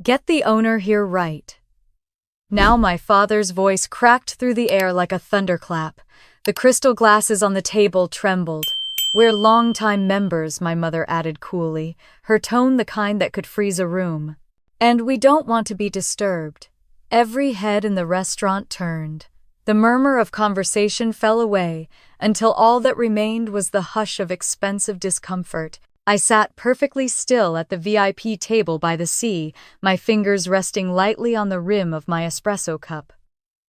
Get the owner here right. Now my father's voice cracked through the air like a thunderclap. The crystal glasses on the table trembled. We're long-time members, my mother added coolly, her tone the kind that could freeze a room. And we don't want to be disturbed. Every head in the restaurant turned. The murmur of conversation fell away, until all that remained was the hush of expensive discomfort. I sat perfectly still at the VIP table by the sea, my fingers resting lightly on the rim of my espresso cup.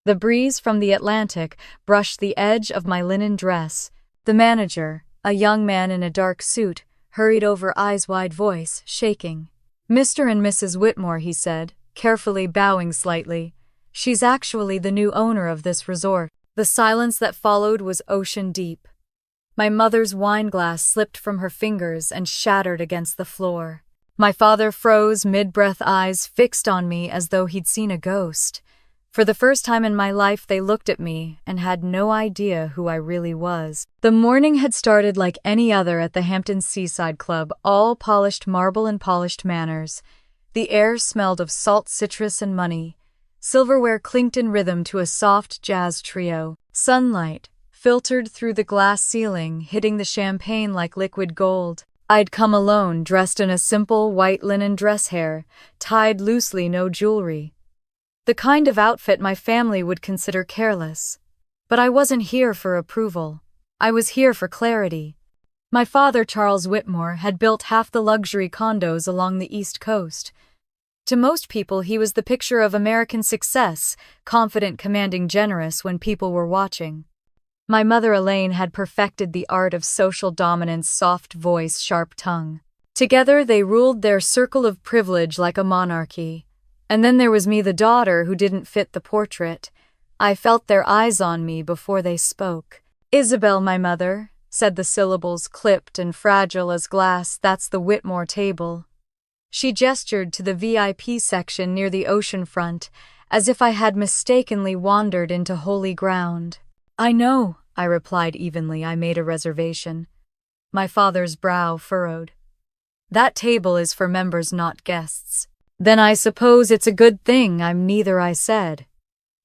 The breeze from the Atlantic brushed the edge of my linen dress. The manager, a young man in a dark suit, hurried over, eyes-wide, voice shaking. "Mr. and Mrs. Whitmore," he said, carefully bowing slightly. "She's actually the new owner of this resort." The silence that followed was ocean deep. My mother's wineglass slipped from her fingers and shattered against the floor. My father froze, mid-breath, eyes fixed on me as though he'd seen a ghost. For the first time in my life, they looked at me and had no idea who I really was. The morning had started like any other at the Hamptons Seaside Club, all polished marble and polished manners. The air smelled of salt, citrus, and money. Silverware clinked in rhythm to a soft jazz trio. Sunlight filtered through the glass ceiling, hitting the champagne like liquid gold. I'd come alone, dressed in a simple white linen dress, hair tied loosely, no jewelry. The kind of outfit my family would consider careless. But I wasn't here for approval. I was here for clarity. My father, Charles Whitmore, had built half the luxury condos along the East Coast. To most people, he was the picture of American success, confident, commanding, generous when people were watching. My mother, Elaine, had perfected the art of social dominance, soft voice, sharp tongue. Together, they ruled their circle of privilege like a monarchy. And then there was me, the daughter, who didn't fit the portrait. I felt their eyes on me before they spoke. "Isabel, my mother," said the syllables, clipped and fragile as glass. "That's the Whitmore table." She gestured to the VIP section near the ocean front, as if I had mistakenly wandered into holy ground. "I know," I replied evenly. "I made a reservation." My father's brow furrowed. "That table is for members, not guests." "Then I suppose it's a good thing I'm neither," I said.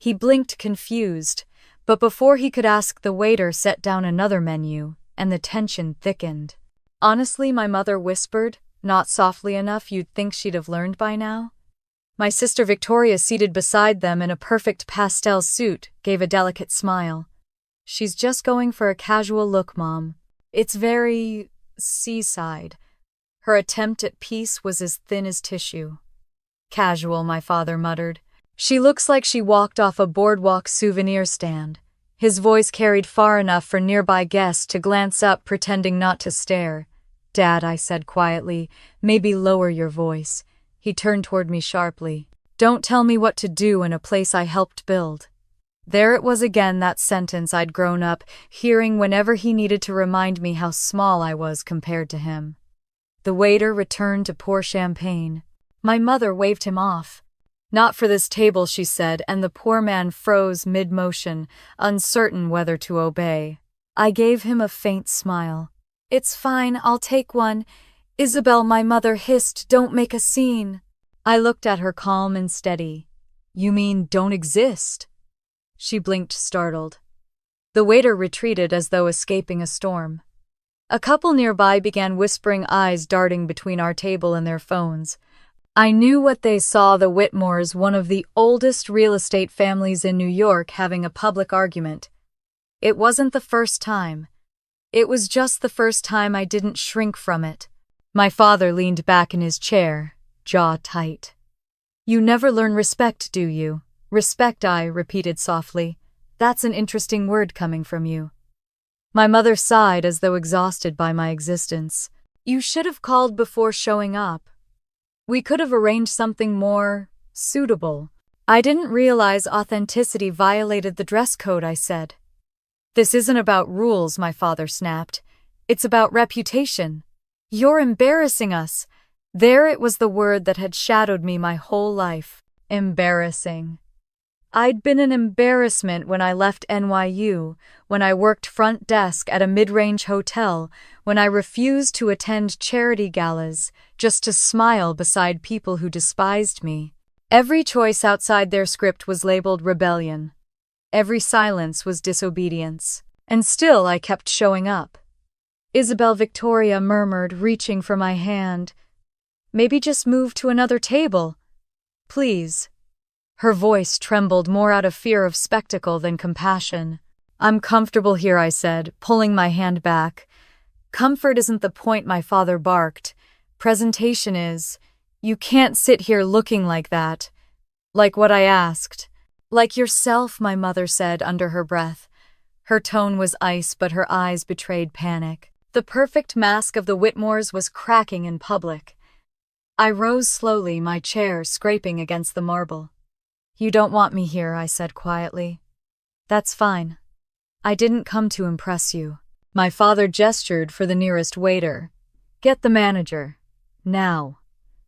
He blinked, confused, but before he could ask, the waiter set down another menu, and the tension thickened. "Honestly," my mother whispered, not softly enough you'd think she'd have learned by now. My sister Victoria, seated beside them in a perfect pastel suit, gave a delicate smile. "She's just going for a casual look, Mom. It's very seaside." Her attempt at peace was as thin as tissue. "Casual," my father muttered. "She looks like she walked off a boardwalk souvenir stand." His voice carried far enough for nearby guests to glance up, pretending not to stare. "Dad," I said quietly, "maybe lower your voice." He turned toward me sharply. "Don't tell me what to do in a place I helped build." There it was again, that sentence I'd grown up hearing whenever he needed to remind me how small I was compared to him. The waiter returned to pour champagne. My mother waved him off. "Not for this table," she said, and the poor man froze mid-motion, uncertain whether to obey. I gave him a faint smile. "It's fine, I'll take one." "Isabel," my mother hissed, "don't make a scene." I looked at her, calm and steady. "You mean don't exist?" She blinked, startled. The waiter retreated as though escaping a storm. A couple nearby began whispering, eyes darting between our table and their phones. I knew what they saw: the Whitmores, one of the oldest real estate families in New York, having a public argument. It wasn't the first time. It was just the first time I didn't shrink from it. My father leaned back in his chair, jaw tight. "You never learn respect, do you?" "Respect," I repeated softly. "That's an interesting word coming from you." My mother sighed as though exhausted by my existence. "You should have called before showing up. We could have arranged something more suitable." "I didn't realize authenticity violated the dress code," I said. "This isn't about rules," my father snapped. "It's about reputation. You're embarrassing us." There it was, the word that had shadowed me my whole life. Embarrassing. I'd been an embarrassment when I left NYU, when I worked front desk at a mid-range hotel, when I refused to attend charity galas just to smile beside people who despised me. Every choice outside their script was labeled rebellion. Every silence was disobedience. And still I kept showing up. Isabel Victoria murmured, reaching for my hand. Maybe just move to another table. Please. Her voice trembled more out of fear of spectacle than compassion. I'm comfortable here, I said, pulling my hand back. Comfort isn't the point, my father barked. Presentation is. You can't sit here looking like that. Like what I asked. Like yourself, my mother said under her breath. Her tone was ice, but her eyes betrayed panic. The perfect mask of the Whitmores was cracking in public. I rose slowly, my chair scraping against the marble. You don't want me here, I said quietly. That's fine. I didn't come to impress you. My father gestured for the nearest waiter. Get the manager. Now.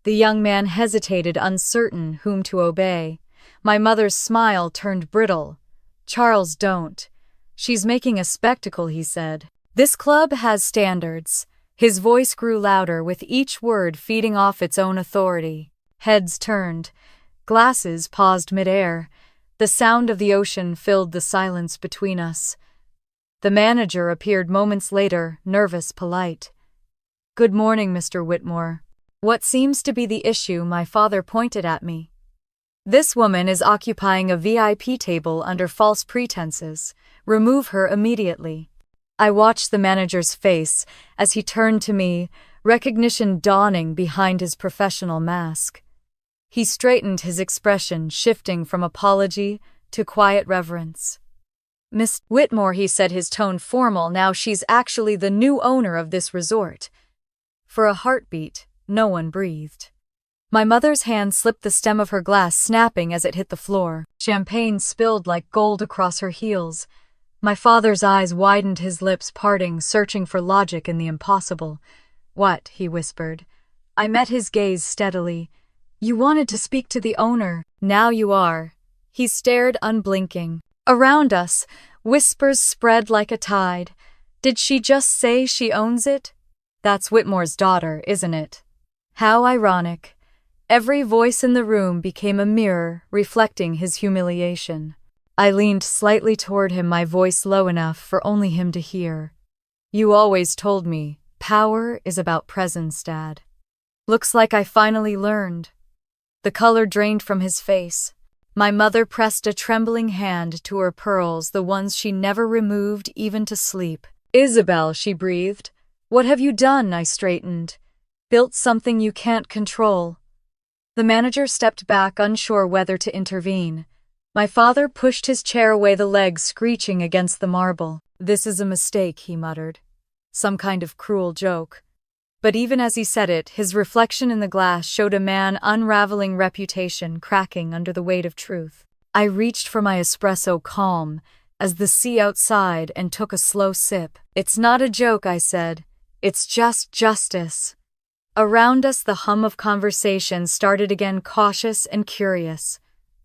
The young man hesitated, uncertain whom to obey. My mother's smile turned brittle. Charles, don't. She's making a spectacle, he said. This club has standards. His voice grew louder, with each word feeding off its own authority. Heads turned. Glasses paused midair. The sound of the ocean filled the silence between us. The manager appeared moments later, nervous, polite. Good morning, Mr. Whitmore. What seems to be the issue? My father pointed at me. This woman is occupying a VIP table under false pretenses. Remove her immediately. I watched the manager's face as he turned to me, recognition dawning behind his professional mask. He straightened, his expression shifting from apology to quiet reverence. Miss Whitmore, he said, his tone formal, now she's actually the new owner of this resort. For a heartbeat, no one breathed. My mother's hand slipped the stem of her glass, snapping as it hit the floor. Champagne spilled like gold across her heels. My father's eyes widened, his lips parting, searching for logic in the impossible. What? He whispered. I met his gaze steadily. You wanted to speak to the owner. Now you are. He stared, unblinking. Around us, whispers spread like a tide. Did she just say she owns it? That's Whitmore's daughter, isn't it? How ironic. Every voice in the room became a mirror, reflecting his humiliation. I leaned slightly toward him, my voice low enough for only him to hear. You always told me, power is about presence, Dad. Looks like I finally learned. The color drained from his face. My mother pressed a trembling hand to her pearls, the ones she never removed even to sleep. Isabel, she breathed. What have you done? I straightened. Built something you can't control. The manager stepped back, unsure whether to intervene. My father pushed his chair away, the legs screeching against the marble. This is a mistake, he muttered. Some kind of cruel joke. But even as he said it, his reflection in the glass showed a man unraveling, reputation cracking under the weight of truth. I reached for my espresso, calm as the sea outside, and took a slow sip. It's not a joke, I said. It's just justice. Around us, the hum of conversation started again, cautious and curious.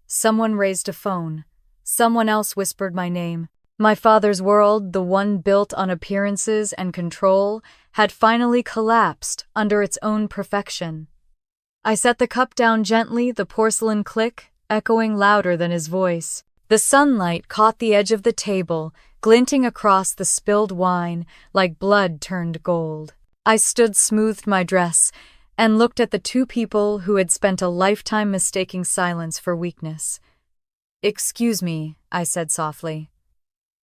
Someone raised a phone. Someone else whispered my name. My father's world, the one built on appearances and control, had finally collapsed under its own perfection. I set the cup down gently, the porcelain click echoing louder than his voice. The sunlight caught the edge of the table, glinting across the spilled wine like blood turned gold. I stood, smoothed my dress, and looked at the two people who had spent a lifetime mistaking silence for weakness. Excuse me, I said softly.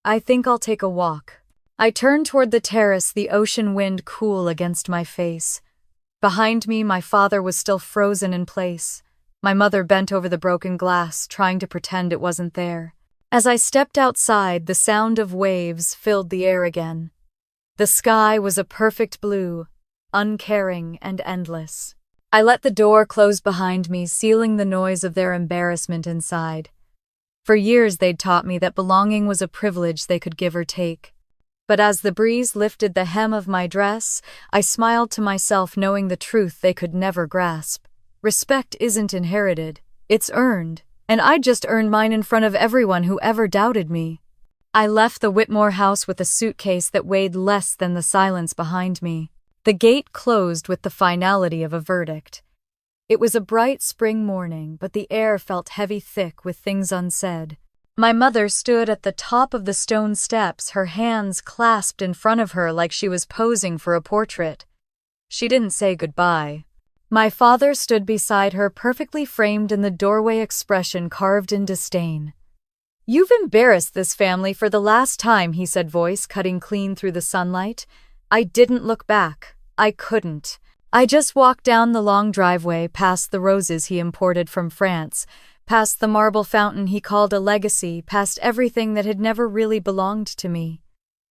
I think I'll take a walk. I turned toward the terrace, the ocean wind cool against my face. Behind me, my father was still frozen in place. My mother bent over the broken glass, trying to pretend it wasn't there. As I stepped outside, the sound of waves filled the air again. The sky was a perfect blue, uncaring and endless. I let the door close behind me, sealing the noise of their embarrassment inside. For years they'd taught me that belonging was a privilege they could give or take. But as the breeze lifted the hem of my dress, I smiled to myself, knowing the truth they could never grasp. Respect isn't inherited, it's earned. And I'd just earned mine in front of everyone who ever doubted me. I left the Whitmore house with a suitcase that weighed less than the silence behind me. The gate closed with the finality of a verdict. It was a bright spring morning, but the air felt heavy thick with things unsaid. My mother stood at the top of the stone steps, her hands clasped in front of her like she was posing for a portrait. She didn't say goodbye. My father stood beside her, perfectly framed in the doorway, expression carved in disdain. "You've embarrassed this family for the last time," he said, voice cutting clean through the sunlight. I didn't look back. I couldn't. I just walked down the long driveway, past the roses he imported from France, past the marble fountain he called a legacy, past everything that had never really belonged to me.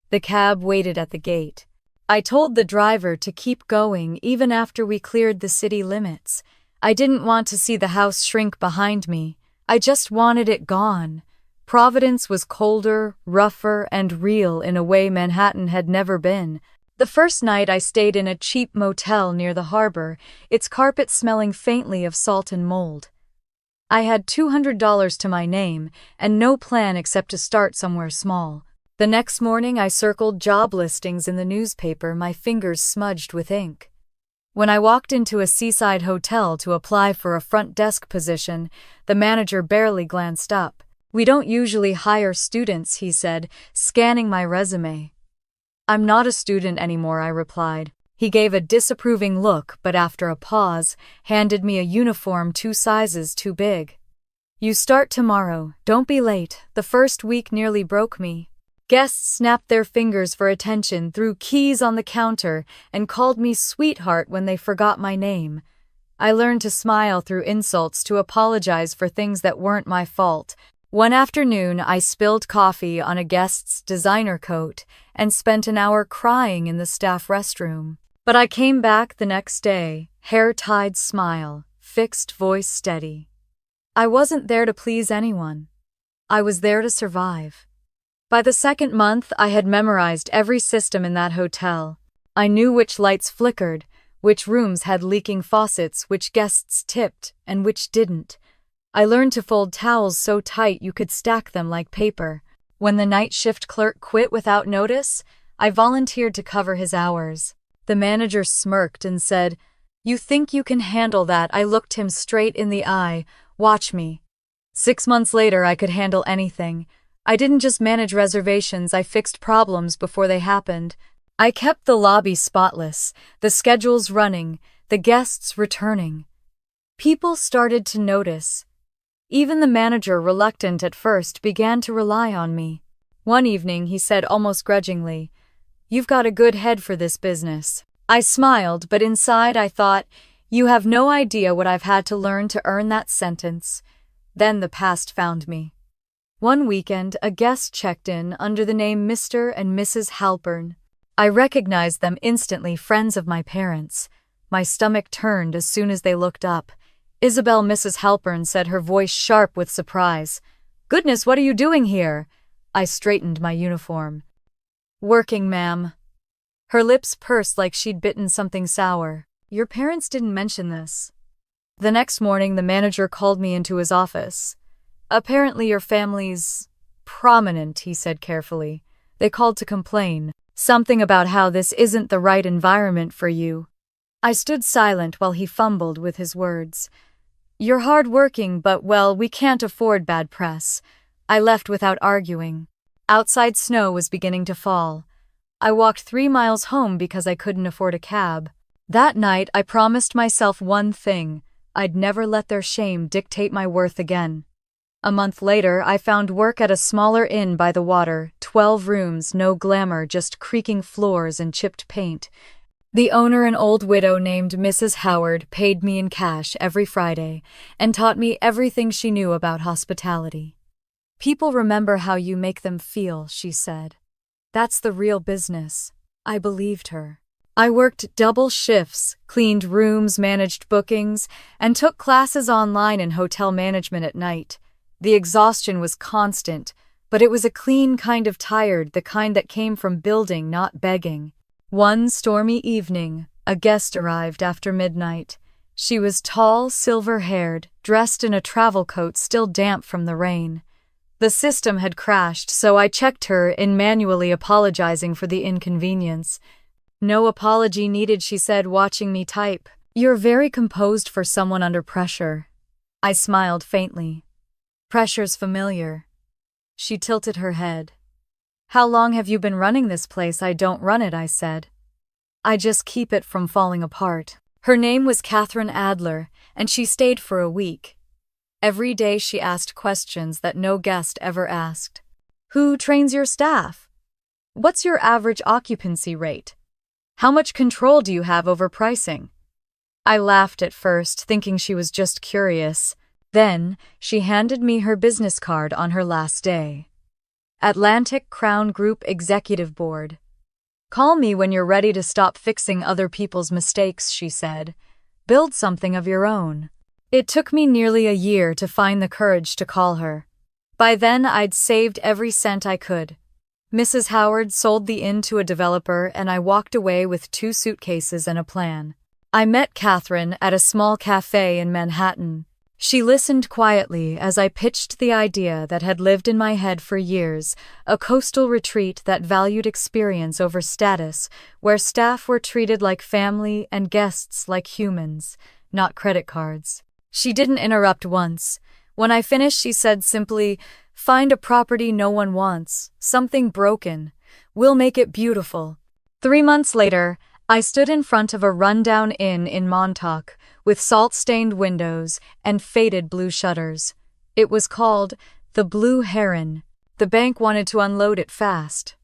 The cab waited at the gate. I told the driver to keep going even after we cleared the city limits. I didn't want to see the house shrink behind me. I just wanted it gone. Providence was colder, rougher, and real in a way Manhattan had never been. The first night I stayed in a cheap motel near the harbor, its carpet smelling faintly of salt and mold. I had $200 to my name, and no plan except to start somewhere small. The next morning I circled job listings in the newspaper, my fingers smudged with ink. When I walked into a seaside hotel to apply for a front desk position, the manager barely glanced up. "We don't usually hire students," he said, scanning my resume. "I'm not a student anymore," I replied. He gave a disapproving look, but after a pause, handed me a uniform 2 sizes too big. "You start tomorrow. Don't be late." The first week nearly broke me. Guests snapped their fingers for attention, threw keys on the counter, and called me sweetheart when they forgot my name. I learned to smile through insults, to apologize for things that weren't my fault. One afternoon, I spilled coffee on a guest's designer coat and spent an hour crying in the staff restroom. But I came back the next day, hair tied, smile, fixed, voice steady. I wasn't there to please anyone. I was there to survive. By the second month, I had memorized every system in that hotel. I knew which lights flickered, which rooms had leaking faucets, which guests tipped, and which didn't. I learned to fold towels so tight you could stack them like paper. When the night shift clerk quit without notice, I volunteered to cover his hours. The manager smirked and said, "You think you can handle that?" I looked him straight in the eye. "Watch me." 6 months later, I could handle anything. I didn't just manage reservations, I fixed problems before they happened. I kept the lobby spotless, the schedules running, the guests returning. People started to notice. Even the manager, reluctant at first, began to rely on me. One evening, he said almost grudgingly, "You've got a good head for this business." I smiled, but inside I thought, "You have no idea what I've had to learn to earn that sentence." Then the past found me. One weekend, a guest checked in under the name Mr. and Mrs. Halpern. I recognized them instantly, friends of my parents. My stomach turned as soon as they looked up. "Isabel," Mrs. Halpern said, her voice sharp with surprise. "Goodness, what are you doing here?" I straightened my uniform. "Working, ma'am." Her lips pursed like she'd bitten something sour. "Your parents didn't mention this." The next morning, the manager called me into his office. "Apparently your family's prominent," he said carefully. "They called to complain. Something about how this isn't the right environment for you." I stood silent while he fumbled with his words. "You're hard-working, but, well, we can't afford bad press." I left without arguing. Outside, snow was beginning to fall. I walked 3 miles home because I couldn't afford a cab. That night, I promised myself one thing: I'd never let their shame dictate my worth again. A month later, I found work at a smaller inn by the water, 12 rooms, no glamour, just creaking floors and chipped paint. The owner, an old widow named Mrs. Howard, paid me in cash every Friday and taught me everything she knew about hospitality. "People remember how you make them feel," she said. "That's the real business." I believed her. I worked double shifts, cleaned rooms, managed bookings, and took classes online in hotel management at night. The exhaustion was constant, but it was a clean kind of tired, the kind that came from building, not begging. One stormy evening, a guest arrived after midnight. She was tall, silver-haired, dressed in a travel coat still damp from the rain. The system had crashed, so I checked her in, manually apologizing for the inconvenience. "No apology needed," she said, watching me type. "You're very composed for someone under pressure." I smiled faintly. "Pressure's familiar." She tilted her head. "How long have you been running this place?" "I don't run it," I said. "I just keep it from falling apart." Her name was Catherine Adler, and she stayed for a week. Every day she asked questions that no guest ever asked. "Who trains your staff? What's your average occupancy rate? How much control do you have over pricing?" I laughed at first, thinking she was just curious. Then, she handed me her business card on her last day. "Atlantic Crown Group Executive Board. Call me when you're ready to stop fixing other people's mistakes," she said. "Build something of your own." It took me nearly a year to find the courage to call her. By then, I'd saved every cent I could. Mrs. Howard sold the inn to a developer, and I walked away with 2 suitcases and a plan. I met Catherine at a small cafe in Manhattan. She listened quietly as I pitched the idea that had lived in my head for years, a coastal retreat that valued experience over status, where staff were treated like family and guests like humans, not credit cards. She didn't interrupt once. When I finished, she said simply, "Find a property no one wants, something broken. We'll make it beautiful." 3 months later, I stood in front of a rundown inn in Montauk, with salt-stained windows and faded blue shutters. It was called the Blue Heron. The bank wanted to unload it fast.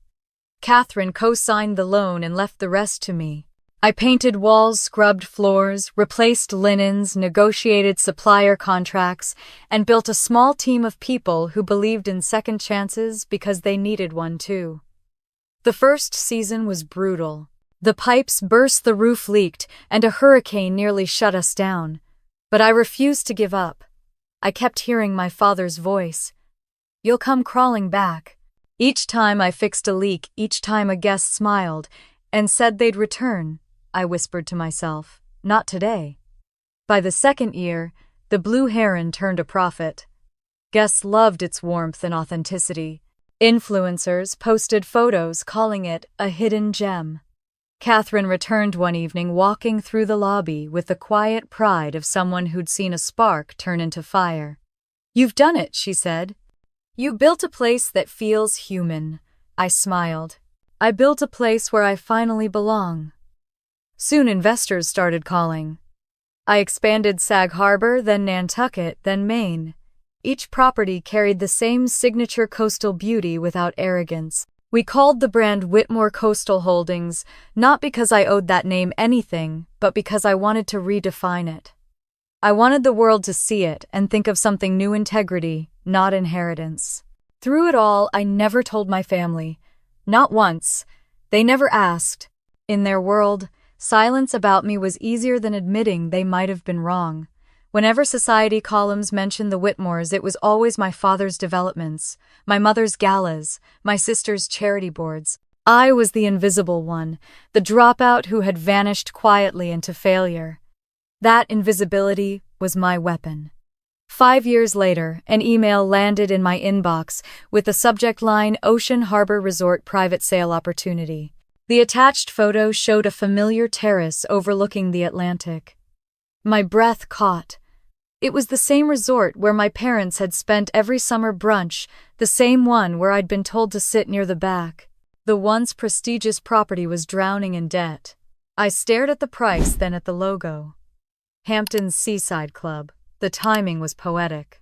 Catherine co-signed the loan and left the rest to me. I painted walls, scrubbed floors, replaced linens, negotiated supplier contracts, and built a small team of people who believed in second chances because they needed one too. The first season was brutal. The pipes burst, the roof leaked, and a hurricane nearly shut us down. But I refused to give up. I kept hearing my father's voice. "You'll come crawling back." Each time I fixed a leak, each time a guest smiled and said they'd return, I whispered to myself, "Not today." By the second year, the Blue Heron turned a profit. Guests loved its warmth and authenticity. Influencers posted photos calling it a hidden gem. Catherine returned one evening walking through the lobby with the quiet pride of someone who'd seen a spark turn into fire. "You've done it," she said. "You built a place that feels human." I smiled. "I built a place where I finally belong." Soon investors started calling. I expanded Sag Harbor, then Nantucket, then Maine. Each property carried the same signature coastal beauty without arrogance. We called the brand Whitmore Coastal Holdings, not because I owed that name anything, but because I wanted to redefine it. I wanted the world to see it and think of something new: integrity, not inheritance. Through it all, I never told my family. Not once. They never asked. In their world, silence about me was easier than admitting they might have been wrong. Whenever society columns mentioned the Whitmores, it was always my father's developments, my mother's galas, my sister's charity boards. I was the invisible one, the dropout who had vanished quietly into failure. That invisibility was my weapon. 5 years later, an email landed in my inbox with the subject line "Ocean Harbor Resort Private Sale Opportunity." The attached photo showed a familiar terrace overlooking the Atlantic. My breath caught. It was the same resort where my parents had spent every summer brunch, the same one where I'd been told to sit near the back. The once prestigious property was drowning in debt. I stared at the price, then at the logo. Hampton's Seaside Club. The timing was poetic.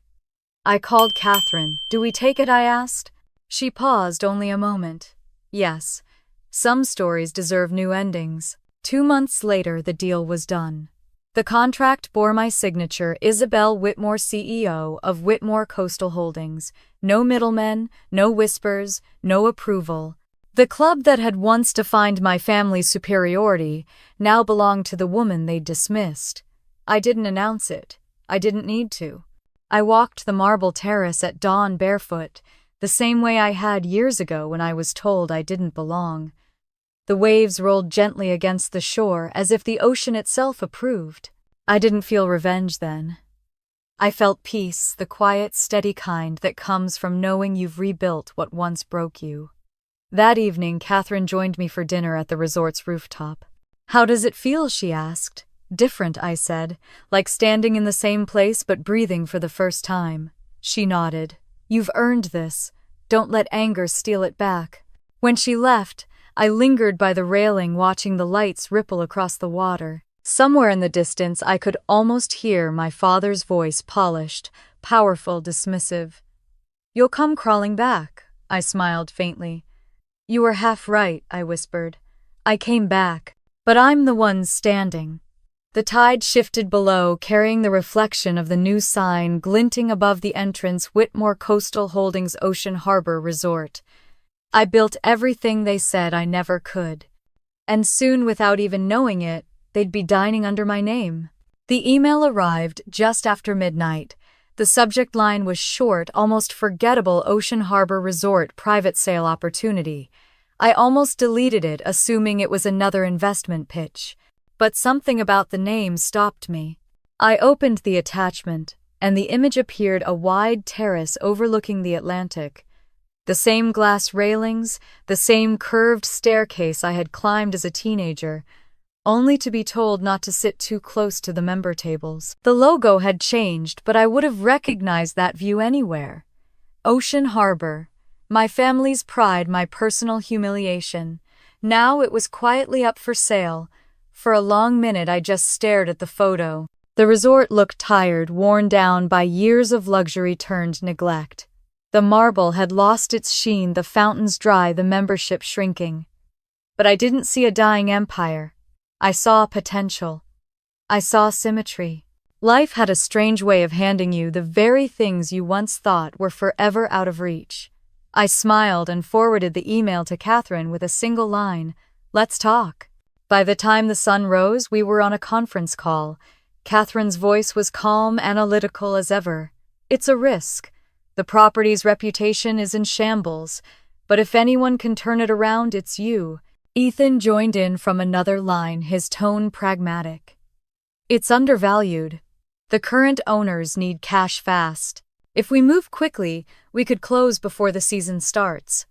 I called Catherine. "Do we take it?" I asked. She paused only a moment. "Yes. Some stories deserve new endings." 2 months later, the deal was done. The contract bore my signature, Isabel Whitmore, CEO of Whitmore Coastal Holdings. No middlemen, no whispers, no approval. The club that had once defined my family's superiority now belonged to the woman they'd dismissed. I didn't announce it. I didn't need to. I walked the marble terrace at dawn barefoot, the same way I had years ago when I was told I didn't belong. The waves rolled gently against the shore as if the ocean itself approved. I didn't feel revenge then. I felt peace, the quiet, steady kind that comes from knowing you've rebuilt what once broke you. That evening, Catherine joined me for dinner at the resort's rooftop. "How does it feel?" she asked. "Different," I said, "like standing in the same place but breathing for the first time." She nodded. "You've earned this. Don't let anger steal it back." When she left, I lingered by the railing watching the lights ripple across the water. Somewhere in the distance, I could almost hear my father's voice, polished, powerful, dismissive. "You'll come crawling back," I smiled faintly. "You were half right," I whispered. "I came back, but I'm the one standing." The tide shifted below, carrying the reflection of the new sign glinting above the entrance, Whitmore Coastal Holdings Ocean Harbor Resort. I built everything they said I never could. And soon, without even knowing it, they'd be dining under my name. The email arrived just after midnight. The subject line was short, almost forgettable: Ocean Harbor Resort private sale opportunity. I almost deleted it, assuming it was another investment pitch. But something about the name stopped me. I opened the attachment, and the image appeared: a wide terrace overlooking the Atlantic. The same glass railings, the same curved staircase I had climbed as a teenager, only to be told not to sit too close to the member tables. The logo had changed, but I would have recognized that view anywhere. Ocean Harbor, my family's pride, my personal humiliation. Now it was quietly up for sale. For a long minute I just stared at the photo. The resort looked tired, worn down by years of luxury turned neglect. The marble had lost its sheen, the fountains dry, the membership shrinking. But I didn't see a dying empire. I saw potential. I saw symmetry. Life had a strange way of handing you the very things you once thought were forever out of reach. I smiled and forwarded the email to Catherine with a single line: "Let's talk." By the time the sun rose, we were on a conference call. Catherine's voice was calm, analytical as ever. "It's a risk. The property's reputation is in shambles, but if anyone can turn it around, it's you." Ethan joined in from another line, his tone pragmatic. "It's undervalued. The current owners need cash fast. If we move quickly, we could close before the season starts."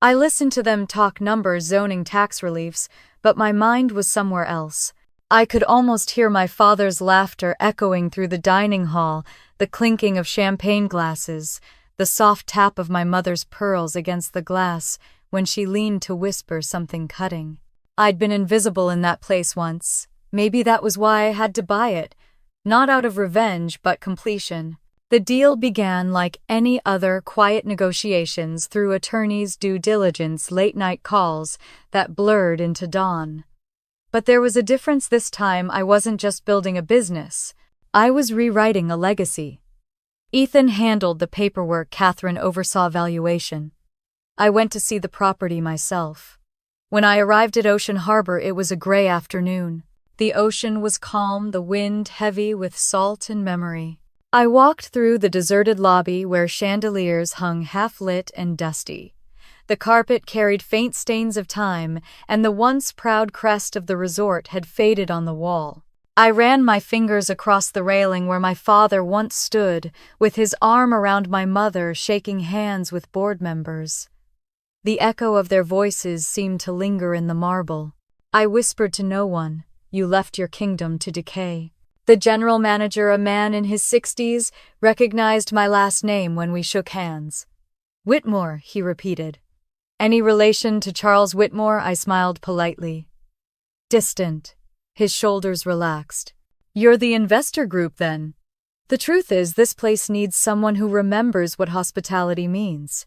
I listened to them talk numbers, zoning, tax reliefs, but my mind was somewhere else. I could almost hear my father's laughter echoing through the dining hall, the clinking of champagne glasses, the soft tap of my mother's pearls against the glass when she leaned to whisper something cutting. I'd been invisible in that place once. Maybe that was why I had to buy it. Not out of revenge, but completion. The deal began like any other, quiet negotiations through attorneys, due diligence, late-night calls that blurred into dawn. But there was a difference this time. I wasn't just building a business. I was rewriting a legacy. Ethan handled the paperwork, Catherine oversaw valuation. I went to see the property myself. When I arrived at Ocean Harbor, it was a gray afternoon. The ocean was calm, the wind heavy with salt and memory. I walked through the deserted lobby where chandeliers hung half-lit and dusty. The carpet carried faint stains of time, and the once proud crest of the resort had faded on the wall. I ran my fingers across the railing where my father once stood, with his arm around my mother, shaking hands with board members. The echo of their voices seemed to linger in the marble. I whispered to no one, "You left your kingdom to decay." The general manager, a man in his 60s, recognized my last name when we shook hands. "Whitmore," he repeated. "Any relation to Charles Whitmore?" I smiled politely. "Distant." His shoulders relaxed. "You're the investor group, then?" "The truth is, this place needs someone who remembers what hospitality means.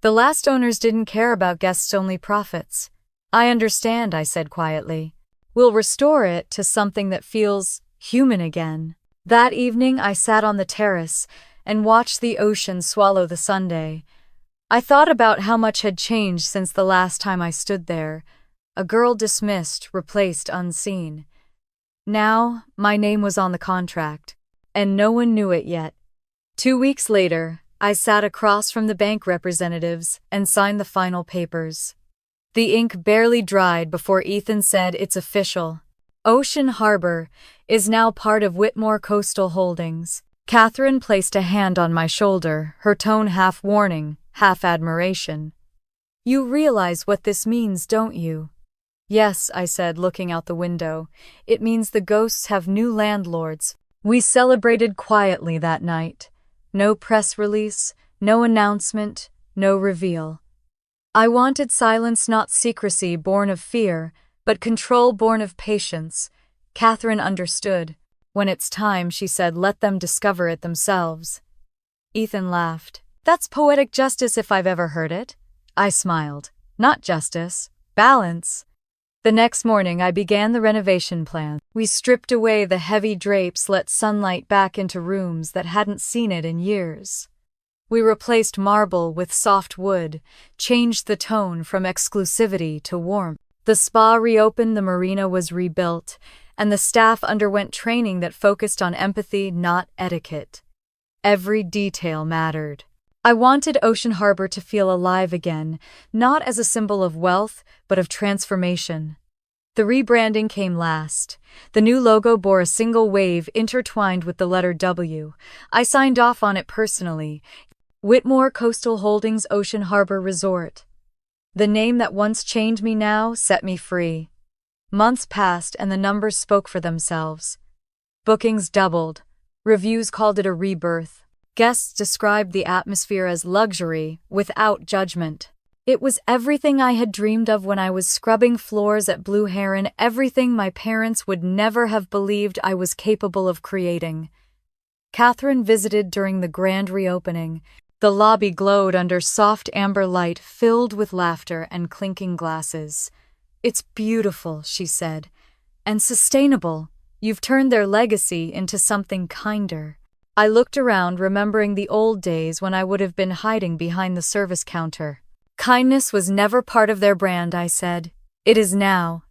The last owners didn't care about guests-only profits." "I understand," I said quietly. "We'll restore it to something that feels human again." That evening, I sat on the terrace and watched the ocean swallow the Sunday. I thought about how much had changed since the last time I stood there. A girl dismissed, replaced, unseen. Now, my name was on the contract, and no one knew it yet. 2 weeks later, I sat across from the bank representatives and signed the final papers. The ink barely dried before Ethan said, "It's official." Ocean Harbor is now part of Whitmore Coastal Holdings. Catherine placed a hand on my shoulder, her tone half warning, half admiration. You realize what this means, don't you? Yes, I said, looking out the window. It means the ghosts have new landlords. We celebrated quietly that night. No press release, no announcement, no reveal. I wanted silence, not secrecy born of fear, but control born of patience. Catherine understood. When it's time, she said, let them discover it themselves. Ethan laughed. That's poetic justice if I've ever heard it. I smiled. Not justice, balance. The next morning, I began the renovation plan. We stripped away the heavy drapes, let sunlight back into rooms that hadn't seen it in years. We replaced marble with soft wood, changed the tone from exclusivity to warmth. The spa reopened, the marina was rebuilt, and the staff underwent training that focused on empathy, not etiquette. Every detail mattered. I wanted Ocean Harbor to feel alive again, not as a symbol of wealth, but of transformation. The rebranding came last. The new logo bore a single wave intertwined with the letter W. I signed off on it personally. Whitmore Coastal Holdings Ocean Harbor Resort. The name that once chained me now set me free. Months passed and the numbers spoke for themselves. Bookings doubled. Reviews called it a rebirth. Guests described the atmosphere as luxury, without judgment. It was everything I had dreamed of when I was scrubbing floors at Blue Heron, everything my parents would never have believed I was capable of creating. Catherine visited during the grand reopening. The lobby glowed under soft amber light filled with laughter and clinking glasses. It's beautiful, she said, and sustainable. You've turned their legacy into something kinder. I looked around, remembering the old days when I would have been hiding behind the service counter. Kindness was never part of their brand, I said. It is now.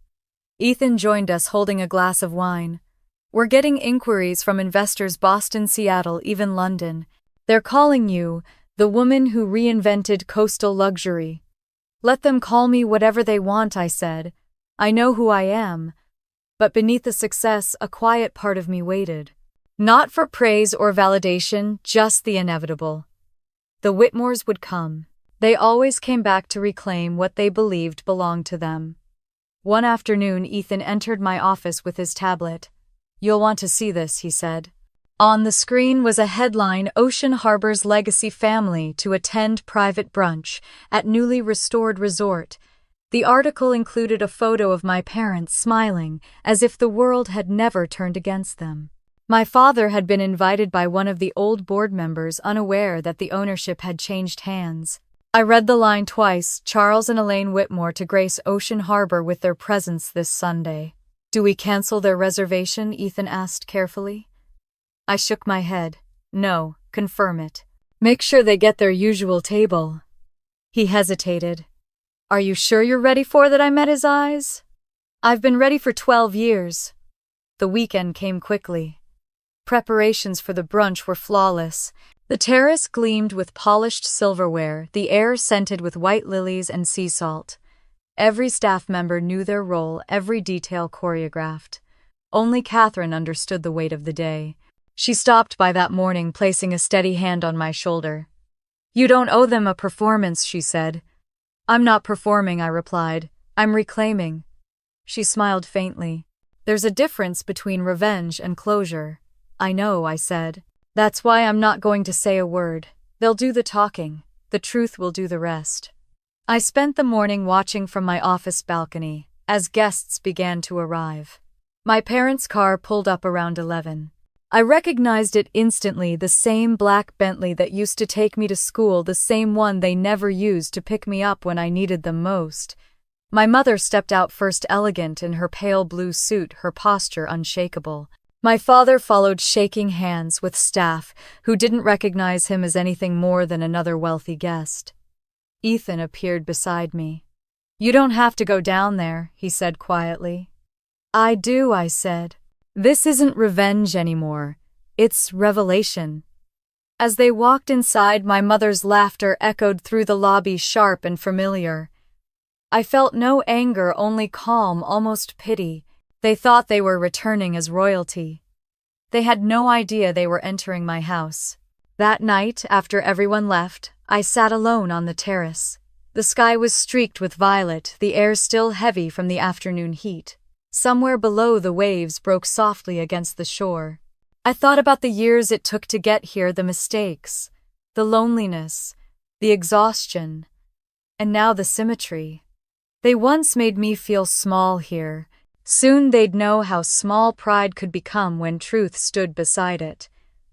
Ethan joined us holding a glass of wine. We're getting inquiries from investors Boston, Seattle, even London. They're calling you the woman who reinvented coastal luxury. Let them call me whatever they want, I said. I know who I am. But beneath the success, a quiet part of me waited. Not for praise or validation, just the inevitable. The Whitmores would come. They always came back to reclaim what they believed belonged to them. One afternoon, Ethan entered my office with his tablet. You'll want to see this, he said. On the screen was a headline, Ocean Harbor's legacy family to attend private brunch at newly restored resort. The article included a photo of my parents smiling, as if the world had never turned against them. My father had been invited by one of the old board members, unaware that the ownership had changed hands. I read the line twice, Charles and Elaine Whitmore to grace Ocean Harbor with their presence this Sunday. Do we cancel their reservation? Ethan asked carefully. I shook my head. No, confirm it. Make sure they get their usual table. He hesitated. Are you sure you're ready for that? I met his eyes. I've been ready for 12 years. The weekend came quickly. Preparations for the brunch were flawless. The terrace gleamed with polished silverware, the air scented with white lilies and sea salt. Every staff member knew their role, every detail choreographed. Only Catherine understood the weight of the day. She stopped by that morning, placing a steady hand on my shoulder. You don't owe them a performance, she said. I'm not performing, I replied. I'm reclaiming. She smiled faintly. There's a difference between revenge and closure. I know, I said. That's why I'm not going to say a word. They'll do the talking. The truth will do the rest. I spent the morning watching from my office balcony as guests began to arrive. My parents' car pulled up around 11. I recognized it instantly, the same black Bentley that used to take me to school, the same one they never used to pick me up when I needed them most. My mother stepped out first, elegant in her pale blue suit, her posture unshakable. My father followed, shaking hands with staff who didn't recognize him as anything more than another wealthy guest. Ethan appeared beside me. You don't have to go down there, he said quietly. I do, I said. This isn't revenge anymore. It's revelation. As they walked inside, my mother's laughter echoed through the lobby, sharp and familiar. I felt no anger, only calm, almost pity. They thought they were returning as royalty. They had no idea they were entering my house. That night, after everyone left, I sat alone on the terrace. The sky was streaked with violet, the air still heavy from the afternoon heat. Somewhere below, the waves broke softly against the shore. I thought about the years it took to get here, the mistakes, the loneliness, the exhaustion, and now the symmetry. They once made me feel small here. Soon they'd know how small pride could become when truth stood beside it.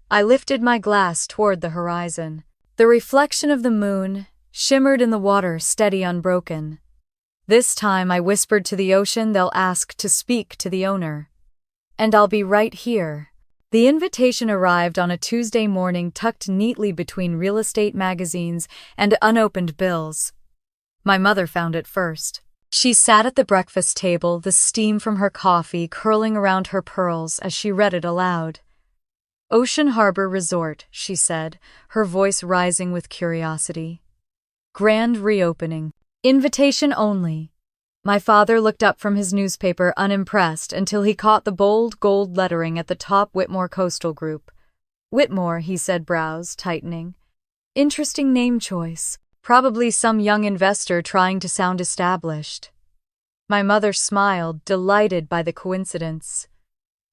I lifted my glass toward the horizon. The reflection of the moon shimmered in the water, steady, unbroken. This time I whispered to the ocean, they'll ask to speak to the owner. And I'll be right here. The invitation arrived on a Tuesday morning, tucked neatly between real estate magazines and unopened bills. My mother found it first. She sat at the breakfast table, the steam from her coffee curling around her pearls as she read it aloud. Ocean Harbor Resort, she said, her voice rising with curiosity. Grand reopening. Invitation only. My father looked up from his newspaper, unimpressed, until he caught the bold gold lettering at the top, Whitmore Coastal Group. Whitmore, he said, brows tightening. Interesting name choice. Probably some young investor trying to sound established. My mother smiled, delighted by the coincidence.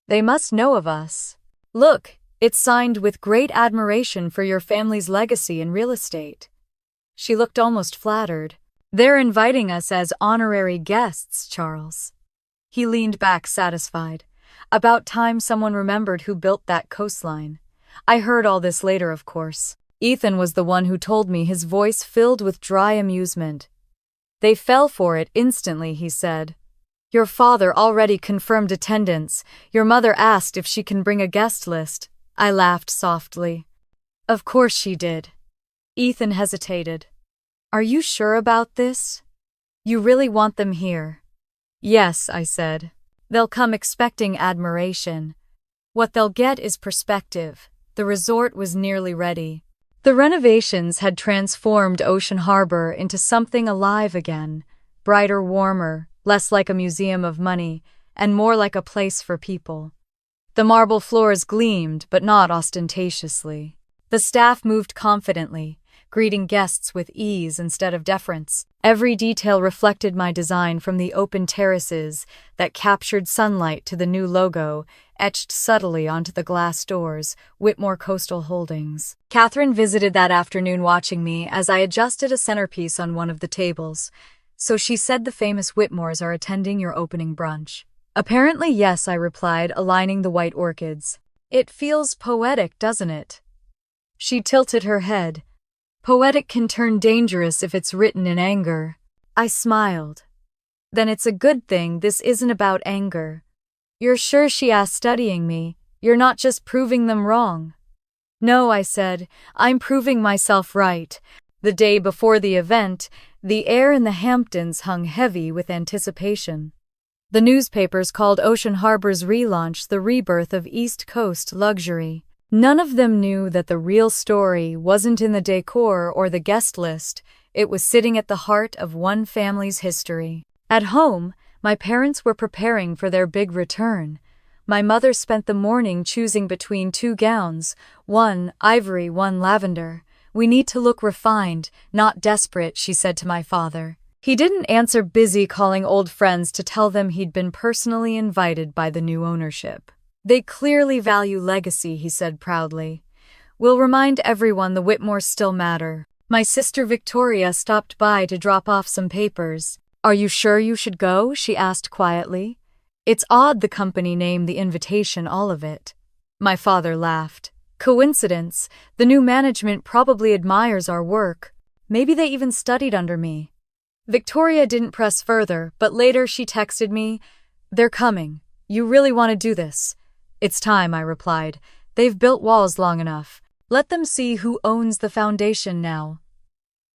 They must know of us. Look, it's signed with great admiration for your family's legacy in real estate. She looked almost flattered. They're inviting us as honorary guests, Charles. He leaned back, satisfied. About time someone remembered who built that coastline. I heard all this later, of course. Ethan was the one who told me, his voice filled with dry amusement. They fell for it instantly, he said. Your father already confirmed attendance. Your mother asked if she can bring a guest list. I laughed softly. Of course she did. Ethan hesitated. Are you sure about this? You really want them here? Yes, I said. They'll come expecting admiration. What they'll get is perspective. The resort was nearly ready. The renovations had transformed Ocean Harbor into something alive again, brighter, warmer, less like a museum of money, and more like a place for people. The marble floors gleamed, but not ostentatiously. The staff moved confidently, greeting guests with ease instead of deference. Every detail reflected my design, from the open terraces that captured sunlight to the new logo, etched subtly onto the glass doors, Whitmore Coastal Holdings. Catherine visited that afternoon, watching me as I adjusted a centerpiece on one of the tables. So she said the famous Whitmores are attending your opening brunch. Apparently yes, I replied, aligning the white orchids. It feels poetic, doesn't it? She tilted her head. Poetic can turn dangerous if it's written in anger. I smiled. Then it's a good thing this isn't about anger. You're sure, she asked, studying me. You're not just proving them wrong. No, I said, I'm proving myself right. The day before the event, the air in the Hamptons hung heavy with anticipation. The newspapers called Ocean Harbor's relaunch the rebirth of East Coast luxury. None of them knew that the real story wasn't in the decor or the guest list. It was sitting at the heart of one family's history. At home, my parents were preparing for their big return. My mother spent the morning choosing between two gowns, one ivory, one lavender. We need to look refined, not desperate, she said to my father. He didn't answer, busy calling old friends to tell them he'd been personally invited by the new ownership. They clearly value legacy, he said proudly. We'll remind everyone the Whitmores still matter. My sister Victoria stopped by to drop off some papers. Are you sure you should go? She asked quietly. It's odd the company named the invitation all of it. My father laughed. Coincidence. The new management probably admires our work. Maybe they even studied under me. Victoria didn't press further, but later she texted me, they're coming. You really want to do this? It's time, I replied. They've built walls long enough. Let them see who owns the foundation now.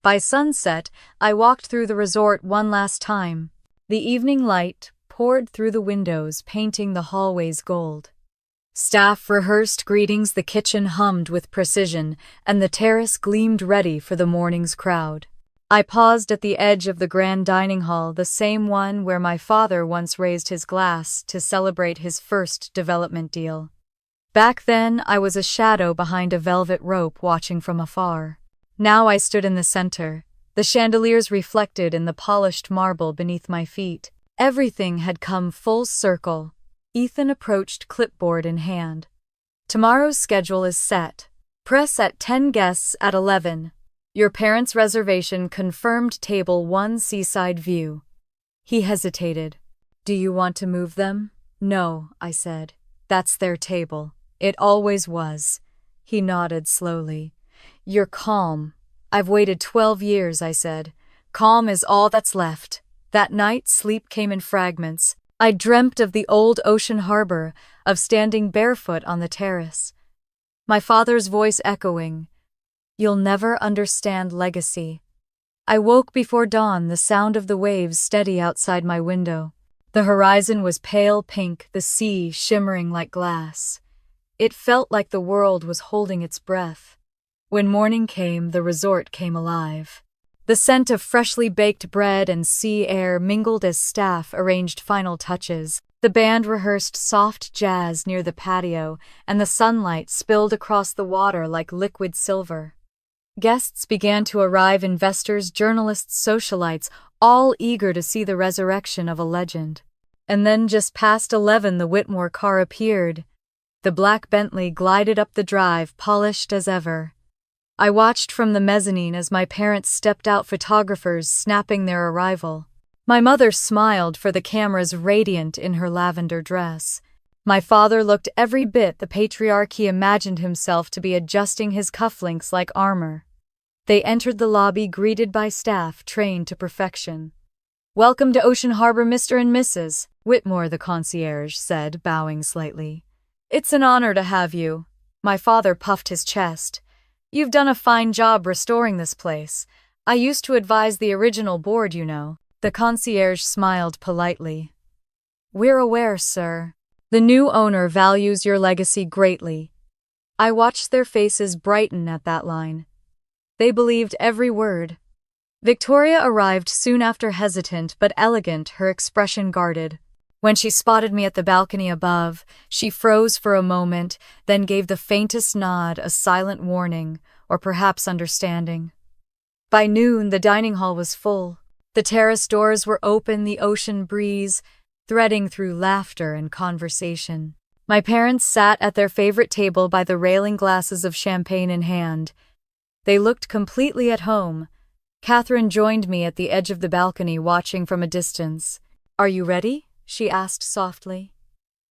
By sunset, I walked through the resort one last time. The evening light poured through the windows, painting the hallways gold. Staff rehearsed greetings, the kitchen hummed with precision, and the terrace gleamed ready for the morning's crowd. I paused at the edge of the grand dining hall, the same one where my father once raised his glass to celebrate his first development deal. Back then, I was a shadow behind a velvet rope watching from afar. Now I stood in the center, the chandeliers reflected in the polished marble beneath my feet. Everything had come full circle. Ethan approached, clipboard in hand. Tomorrow's schedule is set. Press at 10, guests at 11. Your parents' reservation confirmed, table 1, seaside view. He hesitated. Do you want to move them? No, I said. That's their table. It always was. He nodded slowly. You're calm. I've waited 12 years, I said. Calm is all that's left. That night, sleep came in fragments. I dreamt of the old ocean harbor, of standing barefoot on the terrace. My father's voice echoing, "You'll never understand legacy." I woke before dawn, the sound of the waves steady outside my window. The horizon was pale pink, the sea shimmering like glass. It felt like the world was holding its breath. When morning came, the resort came alive. The scent of freshly baked bread and sea air mingled as staff arranged final touches. The band rehearsed soft jazz near the patio, and the sunlight spilled across the water like liquid silver. Guests began to arrive, investors, journalists, socialites, all eager to see the resurrection of a legend. And then just past 11, the Whitmore car appeared. The black Bentley glided up the drive, polished as ever. I watched from the mezzanine as my parents stepped out, photographers snapping their arrival. My mother smiled for the cameras, radiant in her lavender dress. My father looked every bit the patriarch he imagined himself to be, adjusting his cufflinks like armor. They entered the lobby, greeted by staff trained to perfection. "Welcome to Ocean Harbor, Mr. and Mrs. Whitmore," the concierge said, bowing slightly. "It's an honor to have you." My father puffed his chest. "You've done a fine job restoring this place. I used to advise the original board, you know." The concierge smiled politely. "We're aware, sir. The new owner values your legacy greatly." I watched their faces brighten at that line. They believed every word. Victoria arrived soon after, hesitant but elegant, her expression guarded. When she spotted me at the balcony above, she froze for a moment, then gave the faintest nod, a silent warning, or perhaps understanding. By noon, the dining hall was full. The terrace doors were open, the ocean breeze threading through laughter and conversation. My parents sat at their favorite table by the railing, glasses of champagne in hand. They looked completely at home. Catherine joined me at the edge of the balcony, watching from a distance. "Are you ready?" she asked softly.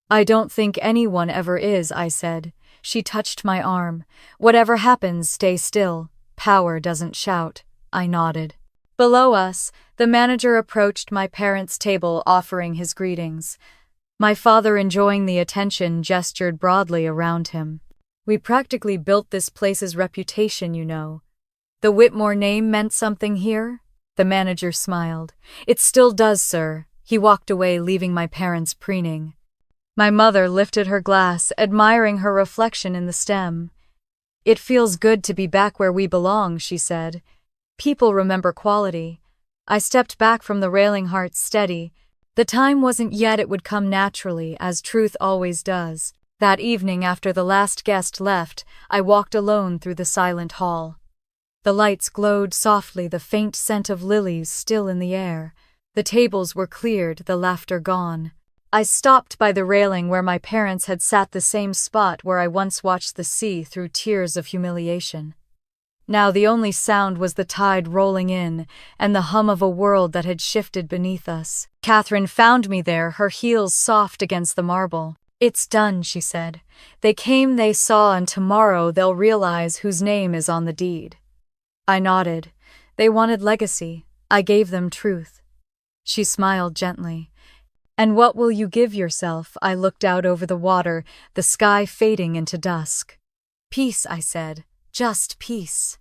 "I don't think anyone ever is," I said. She touched my arm. "Whatever happens, stay still. Power doesn't shout." I nodded. Below us, the manager approached my parents' table, offering his greetings. My father, enjoying the attention, gestured broadly around him. "We practically built this place's reputation, you know. The Whitmore name meant something here?" The manager smiled. "It still does, sir." He walked away, leaving my parents preening. My mother lifted her glass, admiring her reflection in the stem. "It feels good to be back where we belong," she said. "People remember quality." I stepped back from the railing, heart steady. The time wasn't yet, it would come naturally, as truth always does. That evening, after the last guest left, I walked alone through the silent hall. The lights glowed softly, the faint scent of lilies still in the air. The tables were cleared, the laughter gone. I stopped by the railing where my parents had sat, the same spot where I once watched the sea through tears of humiliation. Now the only sound was the tide rolling in, and the hum of a world that had shifted beneath us. Catherine found me there, her heels soft against the marble. "It's done," she said. "They came, they saw, and tomorrow they'll realize whose name is on the deed." I nodded. They wanted legacy. I gave them truth. She smiled gently. "And what will you give yourself?" I looked out over the water, the sky fading into dusk. "Peace," I said. "Just peace."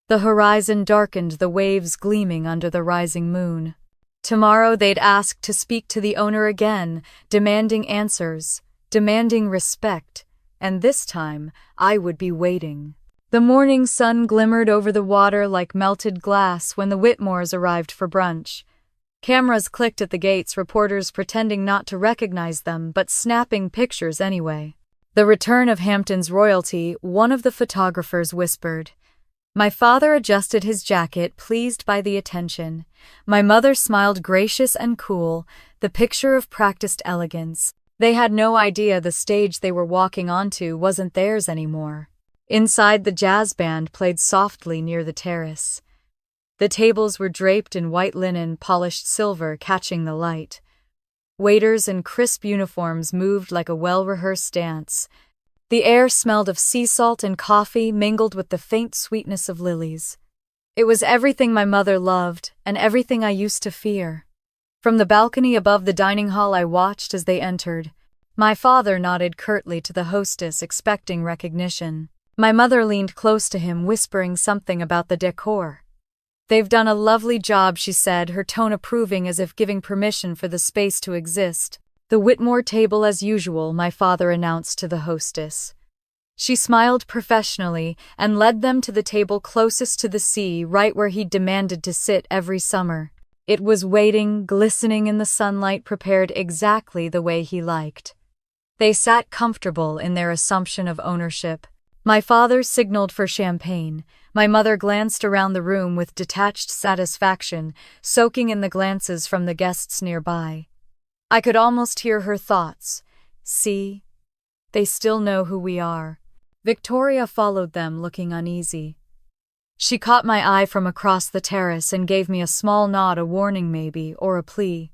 The horizon darkened, the waves gleaming under the rising moon. Tomorrow they'd ask to speak to the owner again, demanding answers, demanding respect, and this time I would be waiting. The morning sun glimmered over the water like melted glass when the Whitmores arrived for brunch. Cameras clicked at the gates, reporters pretending not to recognize them but snapping pictures anyway. The return of Hampton's royalty, one of the photographers whispered. My father adjusted his jacket, pleased by the attention. My mother smiled, gracious and cool, the picture of practiced elegance. They had no idea the stage they were walking onto wasn't theirs anymore. Inside, the jazz band played softly near the terrace. The tables were draped in white linen, polished silver catching the light. Waiters in crisp uniforms moved like a well-rehearsed dance. The air smelled of sea salt and coffee mingled with the faint sweetness of lilies. It was everything my mother loved and everything I used to fear. From the balcony above the dining hall I watched as they entered. My father nodded curtly to the hostess, expecting recognition. My mother leaned close to him, whispering something about the decor. They've done a lovely job, she said, her tone approving as if giving permission for the space to exist. The Whitmore table as usual, my father announced to the hostess. She smiled professionally and led them to the table closest to the sea, right where he'd demanded to sit every summer. It was waiting, glistening in the sunlight, prepared exactly the way he liked. They sat comfortable in their assumption of ownership. My father signaled for champagne. My mother glanced around the room with detached satisfaction, soaking in the glances from the guests nearby. I could almost hear her thoughts. See? They still know who we are. Victoria followed them, looking uneasy. She caught my eye from across the terrace and gave me a small nod, a warning maybe, or a plea.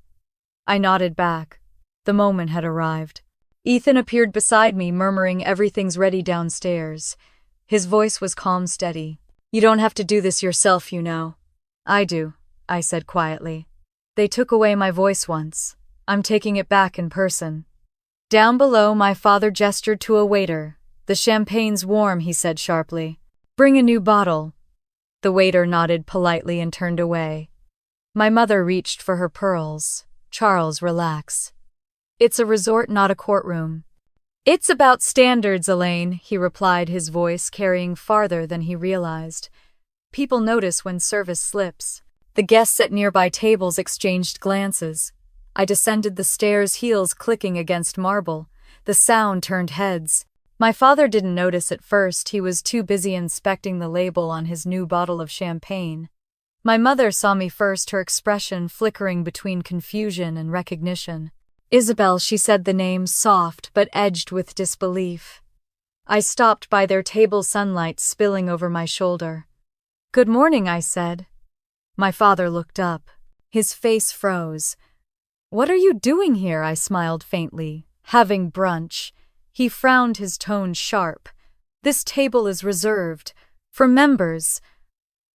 I nodded back. The moment had arrived. Ethan appeared beside me, murmuring, "Everything's ready downstairs." His voice was calm, steady. "You don't have to do this yourself, you know." "I do," I said quietly. "They took away my voice once. I'm taking it back in person." Down below, my father gestured to a waiter. "The champagne's warm," he said sharply. "Bring a new bottle." The waiter nodded politely and turned away. My mother reached for her pearls. "Charles, relax. It's a resort, not a courtroom." "It's about standards, Elaine," he replied, his voice carrying farther than he realized. "People notice when service slips." The guests at nearby tables exchanged glances. I descended the stairs, heels clicking against marble. The sound turned heads. My father didn't notice at first. He was too busy inspecting the label on his new bottle of champagne. My mother saw me first, her expression flickering between confusion and recognition. "Isabel," she said, the name soft but edged with disbelief. I stopped by their table, sunlight spilling over my shoulder. "Good morning," I said. My father looked up. His face froze. "What are you doing here?" I smiled faintly. "Having brunch." He frowned, his tone sharp. "This table is reserved for members."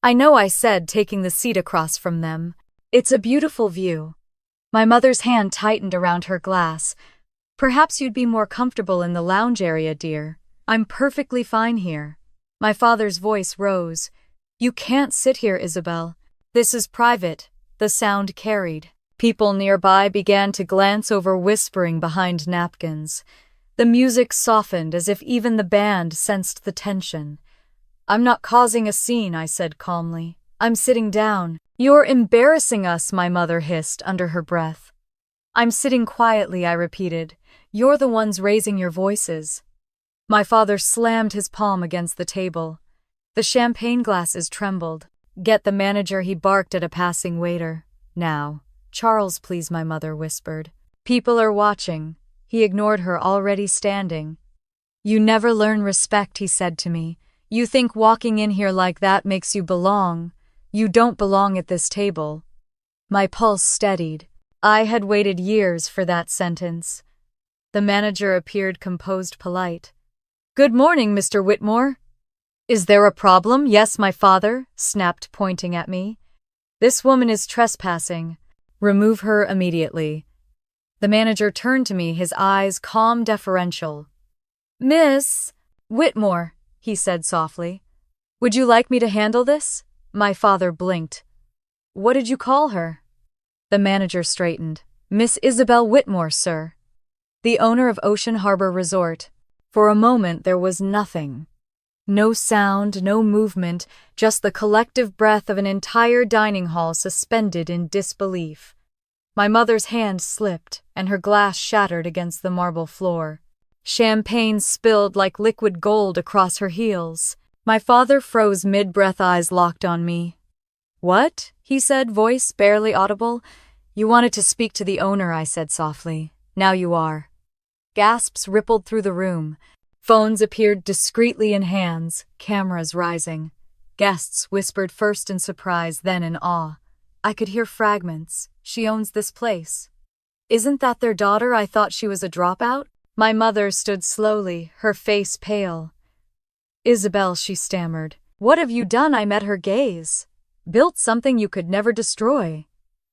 "I know," I said, taking the seat across from them. "It's a beautiful view." My mother's hand tightened around her glass. "Perhaps you'd be more comfortable in the lounge area, dear." "I'm perfectly fine here." My father's voice rose. "You can't sit here, Isabel. This is private." The sound carried. People nearby began to glance over, whispering behind napkins. The music softened as if even the band sensed the tension. "I'm not causing a scene," I said calmly. "I'm sitting down." "You're embarrassing us," my mother hissed under her breath. "I'm sitting quietly," I repeated. "You're the ones raising your voices." My father slammed his palm against the table. The champagne glasses trembled. "Get the manager," he barked at a passing waiter. "Now, Charles, please," my mother whispered. "People are watching." He ignored her, already standing. "You never learn respect," he said to me. "You think walking in here like that makes you belong. You don't belong at this table." My pulse steadied. I had waited years for that sentence. The manager appeared composed, polite. "Good morning, Mr. Whitmore." "Is there a problem?" "Yes," my father snapped, pointing at me. "This woman is trespassing. Remove her immediately." The manager turned to me, his eyes calm, deferential. "Miss Whitmore," he said softly. "Would you like me to handle this?" My father blinked. "What did you call her?" The manager straightened. "Miss Isabel Whitmore, sir. The owner of Ocean Harbor Resort." For a moment there was nothing. No sound, no movement, just the collective breath of an entire dining hall suspended in disbelief. My mother's hand slipped, and her glass shattered against the marble floor. Champagne spilled like liquid gold across her heels. My father froze mid-breath, eyes locked on me. "What?" he said, voice barely audible. "You wanted to speak to the owner," I said softly. "Now you are." Gasps rippled through the room. Phones appeared discreetly in hands, cameras rising. Guests whispered first in surprise, then in awe. I could hear fragments. "She owns this place." "Isn't that their daughter? I thought she was a dropout." My mother stood slowly, her face pale. "Isabel," she stammered. "What have you done?" I met her gaze. "Built something you could never destroy."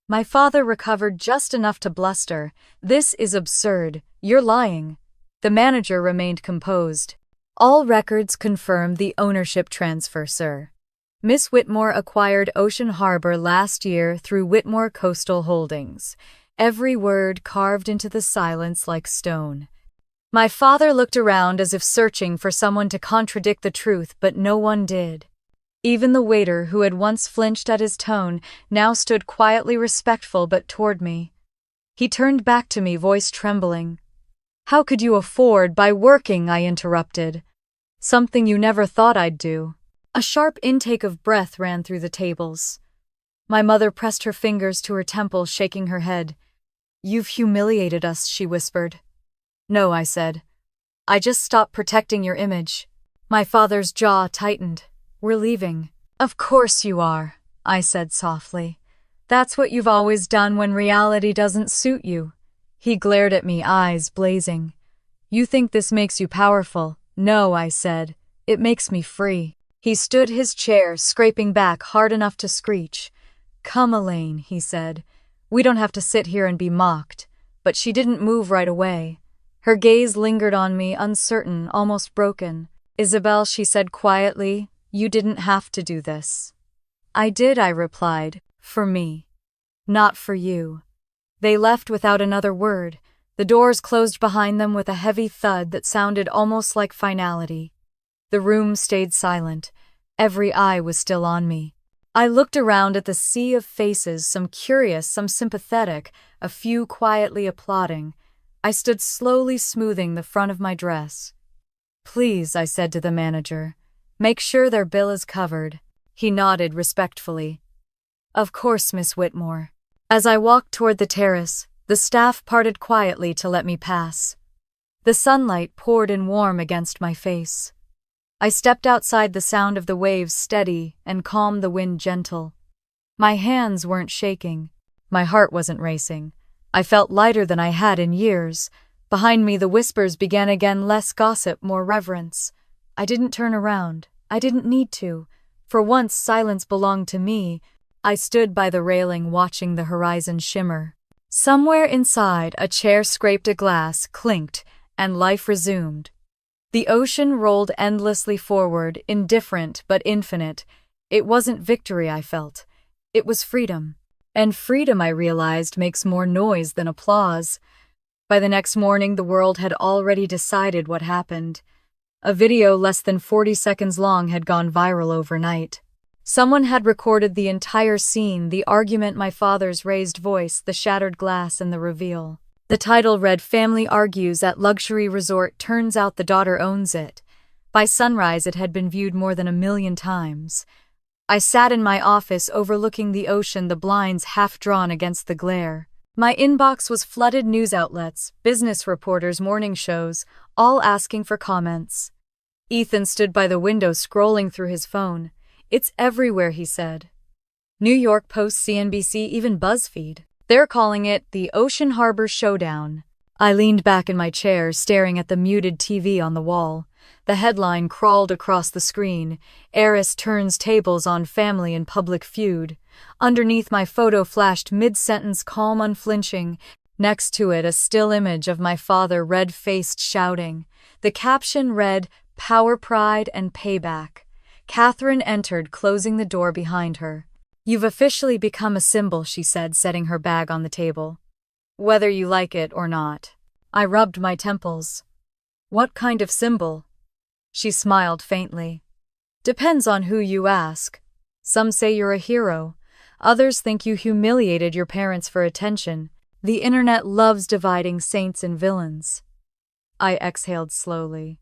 My father recovered just enough to bluster. "This is absurd. You're lying." The manager remained composed. "All records confirm the ownership transfer, sir. Miss Whitmore acquired Ocean Harbor last year through Whitmore Coastal Holdings." Every word carved into the silence like stone. My father looked around as if searching for someone to contradict the truth, but no one did. Even the waiter, who had once flinched at his tone, now stood quietly respectful but toward me. He turned back to me, voice trembling. "How could you afford by working?" I interrupted. "Something you never thought I'd do." A sharp intake of breath ran through the tables. My mother pressed her fingers to her temple, shaking her head. "You've humiliated us," she whispered. "No," I said. "I just stopped protecting your image." My father's jaw tightened. "We're leaving." "Of course you are," I said softly. "That's what you've always done when reality doesn't suit you." He glared at me, eyes blazing. "You think this makes you powerful?" "No," I said. "It makes me free." He stood his chair, scraping back hard enough to screech. "Come, Elaine," he said. "We don't have to sit here and be mocked." But she didn't move right away. Her gaze lingered on me, uncertain, almost broken. "Isabel," she said quietly, "you didn't have to do this." "I did," I replied. "For me. Not for you." They left without another word. The doors closed behind them with a heavy thud that sounded almost like finality. The room stayed silent. Every eye was still on me. I looked around at the sea of faces, some curious, some sympathetic, a few quietly applauding. I stood slowly smoothing the front of my dress. "Please," I said to the manager, "make sure their bill is covered." He nodded respectfully. "Of course, Miss Whitmore." As I walked toward the terrace, the staff parted quietly to let me pass. The sunlight poured in warm against my face. I stepped outside, the sound of the waves steady and calm, the wind gentle. My hands weren't shaking. My heart wasn't racing. I felt lighter than I had in years. Behind me, the whispers began again, less gossip, more reverence. I didn't turn around. I didn't need to. For once, silence belonged to me. I stood by the railing, watching the horizon shimmer. Somewhere inside, a chair scraped a glass, clinked, and life resumed. The ocean rolled endlessly forward, indifferent but infinite. It wasn't victory I felt. It was freedom. And freedom, I realized, makes more noise than applause. By the next morning, the world had already decided what happened. A video less than 40 seconds long had gone viral overnight. Someone had recorded the entire scene, the argument, my father's raised voice, the shattered glass, and the reveal. The title read, "Family Argues at Luxury Resort, Turns Out the Daughter Owns It." By sunrise, it had been viewed more than 1,000,000 times. I sat in my office overlooking the ocean, the blinds half drawn against the glare. My inbox was flooded, news outlets, business reporters, morning shows, all asking for comments. Ethan stood by the window scrolling through his phone. "It's everywhere," he said. New York Post, CNBC, even BuzzFeed. They're calling it the Ocean Harbor Showdown. I leaned back in my chair, staring at the muted TV on the wall. The headline crawled across the screen: "Heiress turns tables on family in public feud." Underneath, my photo flashed mid-sentence, calm, unflinching. Next to it, a still image of my father, red-faced, shouting. The caption read, "Power, Pride, and Payback." Catherine entered, closing the door behind her. "You've officially become a symbol," she said, setting her bag on the table. "Whether you like it or not." I rubbed my temples. "What kind of symbol?" She smiled faintly. Depends on who you ask. Some say you're a hero. Others think you humiliated your parents for attention. The internet loves dividing saints and villains. I exhaled slowly.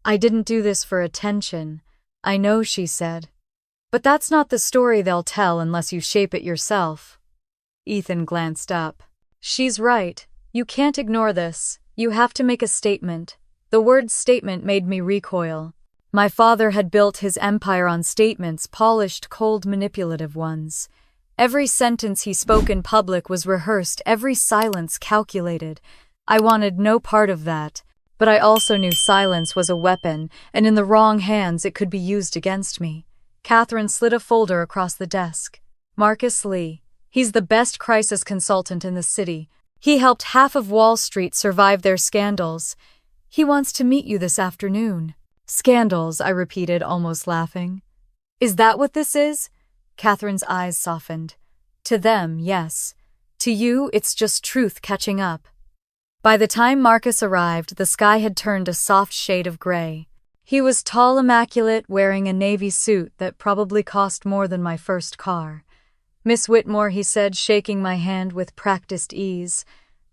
I didn't do this for attention. I know, she said. But that's not the story they'll tell unless you shape it yourself. Ethan glanced up. She's right. You can't ignore this. You have to make a statement. The word statement made me recoil. My father had built his empire on statements, polished, cold, manipulative ones. Every sentence he spoke in public was rehearsed, every silence calculated. I wanted no part of that, but I also knew silence was a weapon, and in the wrong hands it could be used against me. Catherine slid a folder across the desk. Marcus Lee. He's the best crisis consultant in the city. He helped half of Wall Street survive their scandals. He wants to meet you this afternoon. Scandals, I repeated, almost laughing. Is that what this is? Catherine's eyes softened. To them, yes. To you, it's just truth catching up. By the time Marcus arrived, the sky had turned a soft shade of gray. He was tall, immaculate, wearing a navy suit that probably cost more than my first car. Miss Whitmore, he said, shaking my hand with practiced ease.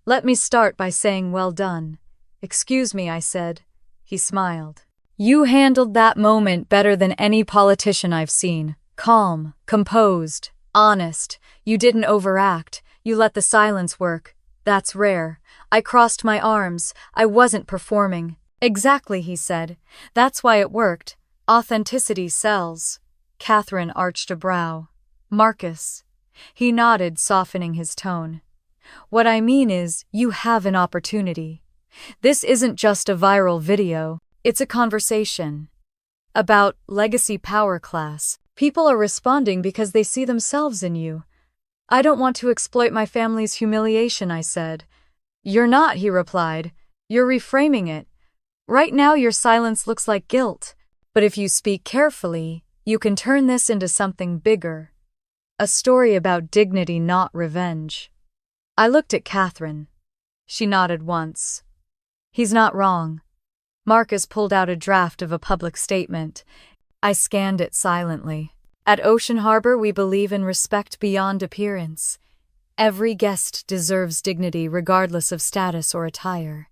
Let me start by saying well done. Excuse me, I said. He smiled. You handled that moment better than any politician I've seen. Calm, composed, honest. You didn't overact. You let the silence work. That's rare. I crossed my arms. I wasn't performing. Exactly, he said. That's why it worked. Authenticity sells. Catherine arched a brow. Marcus. He nodded, softening his tone. What I mean is, you have an opportunity. This isn't just a viral video. It's a conversation. About legacy power class. People are responding because they see themselves in you. I don't want to exploit my family's humiliation, I said. You're not, he replied. You're reframing it. Right now your silence looks like guilt. But if you speak carefully, you can turn this into something bigger. A story about dignity, not revenge. I looked at Catherine. She nodded once. He's not wrong. Marcus pulled out a draft of a public statement. I scanned it silently. At Ocean Harbor, we believe in respect beyond appearance. Every guest deserves dignity regardless of status or attire.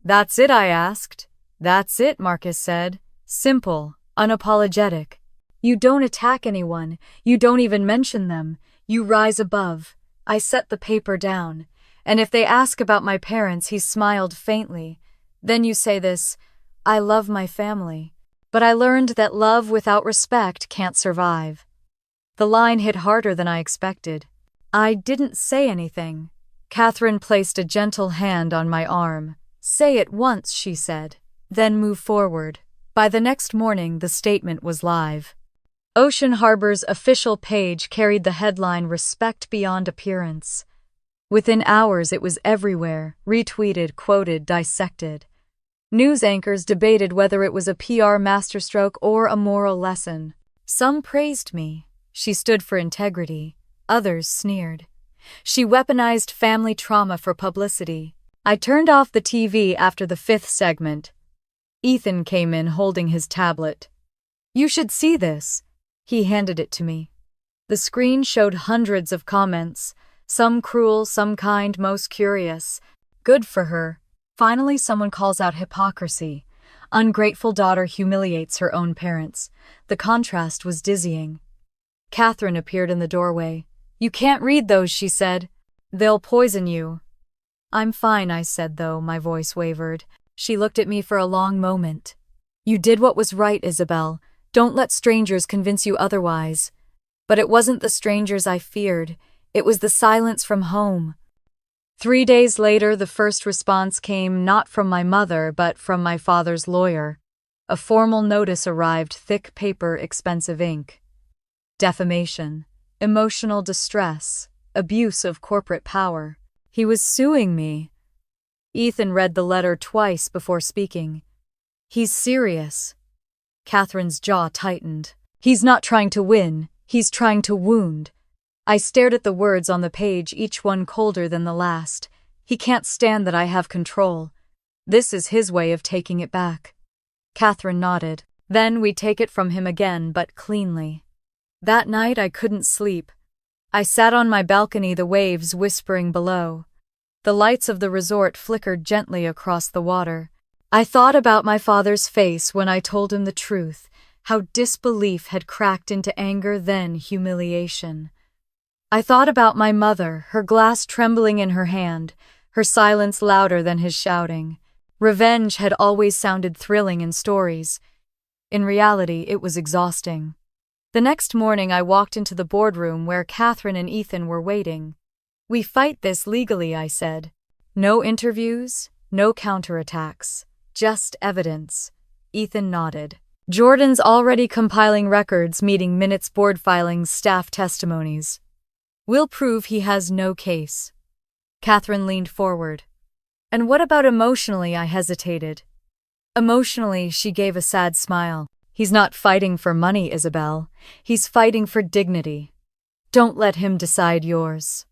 That's it, I asked. That's it, Marcus said. Simple, unapologetic. You don't attack anyone. You don't even mention them. You rise above. I set the paper down. And if they ask about my parents, he smiled faintly. Then you say this, I love my family. But I learned that love without respect can't survive. The line hit harder than I expected. I didn't say anything. Catherine placed a gentle hand on my arm. Say it once, she said. Then move forward. By the next morning, the statement was live. Ocean Harbor's official page carried the headline Respect Beyond Appearance. Within hours, it was everywhere, retweeted, quoted, dissected. News anchors debated whether it was a PR masterstroke or a moral lesson. Some praised me. She stood for integrity. Others sneered. She weaponized family trauma for publicity. I turned off the TV after the 5th segment. Ethan came in holding his tablet. You should see this. He handed it to me. The screen showed hundreds of comments. Some cruel, some kind, most curious. Good for her. Finally, someone calls out hypocrisy. Ungrateful daughter humiliates her own parents. The contrast was dizzying. Catherine appeared in the doorway. You can't read those, she said. They'll poison you. I'm fine, I said, though my voice wavered. She looked at me for a long moment. You did what was right, Isabel. Don't let strangers convince you otherwise. But it wasn't the strangers I feared. It was the silence from home. 3 days later, the first response came not from my mother, but from my father's lawyer. A formal notice arrived, thick paper, expensive ink. Defamation, emotional distress, abuse of corporate power. He was suing me. Ethan read the letter twice before speaking. He's serious. Catherine's jaw tightened. He's not trying to win, he's trying to wound. I stared at the words on the page, each one colder than the last. He can't stand that I have control. This is his way of taking it back. Catherine nodded. Then we take it from him again, but cleanly. That night I couldn't sleep. I sat on my balcony, the waves whispering below. The lights of the resort flickered gently across the water. I thought about my father's face when I told him the truth, how disbelief had cracked into anger, then humiliation. I thought about my mother, her glass trembling in her hand, her silence louder than his shouting. Revenge had always sounded thrilling in stories. In reality, it was exhausting. The next morning I walked into the boardroom where Catherine and Ethan were waiting. "We fight this legally," I said. "No interviews, no counterattacks, just evidence." Ethan nodded. "Jordan's already compiling records, meeting minutes, board filings, staff testimonies. We'll prove he has no case." Catherine leaned forward. "And what about emotionally?" I hesitated. "Emotionally," she gave a sad smile. "He's not fighting for money, Isabel. He's fighting for dignity. Don't let him decide yours."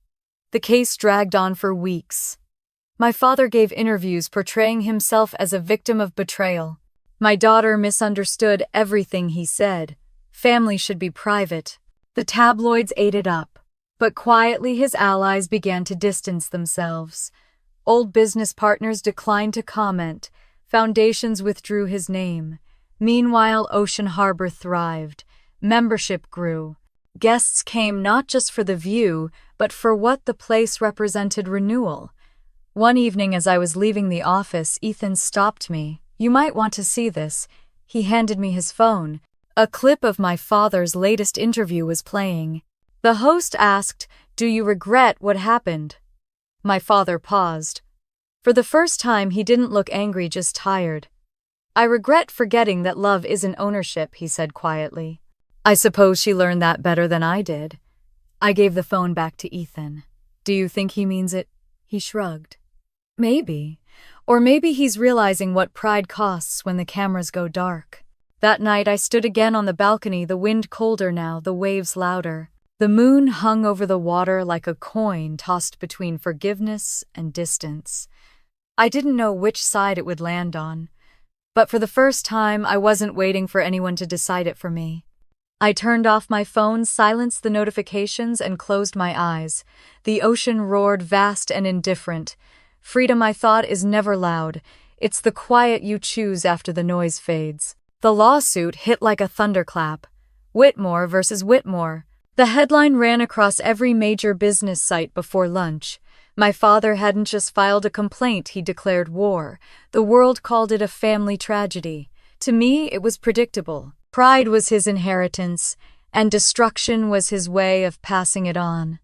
The case dragged on for weeks. My father gave interviews portraying himself as a victim of betrayal. My daughter misunderstood everything he said. Family should be private. The tabloids ate it up. But quietly his allies began to distance themselves. Old business partners declined to comment. Foundations withdrew his name. Meanwhile, Ocean Harbor thrived. Membership grew. Guests came not just for the view, but for what the place represented: renewal. One evening as I was leaving the office, Ethan stopped me. "You might want to see this." He handed me his phone. A clip of my father's latest interview was playing. The host asked, "Do you regret what happened?" My father paused. For the first time, he didn't look angry, just tired. "I regret forgetting that love isn't ownership," he said quietly. I suppose she learned that better than I did. I gave the phone back to Ethan. "Do you think he means it?" He shrugged. "Maybe. Or maybe he's realizing what pride costs when the cameras go dark." That night I stood again on the balcony, the wind colder now, the waves louder. The moon hung over the water like a coin tossed between forgiveness and distance. I didn't know which side it would land on. But for the first time, I wasn't waiting for anyone to decide it for me. I turned off my phone, silenced the notifications, and closed my eyes. The ocean roared, vast and indifferent. Freedom, I thought, is never loud. It's the quiet you choose after the noise fades. The lawsuit hit like a thunderclap. Whitmore versus Whitmore. The headline ran across every major business site before lunch. My father hadn't just filed a complaint, he declared war. The world called it a family tragedy. To me, it was predictable. Pride was his inheritance, and destruction was his way of passing it on.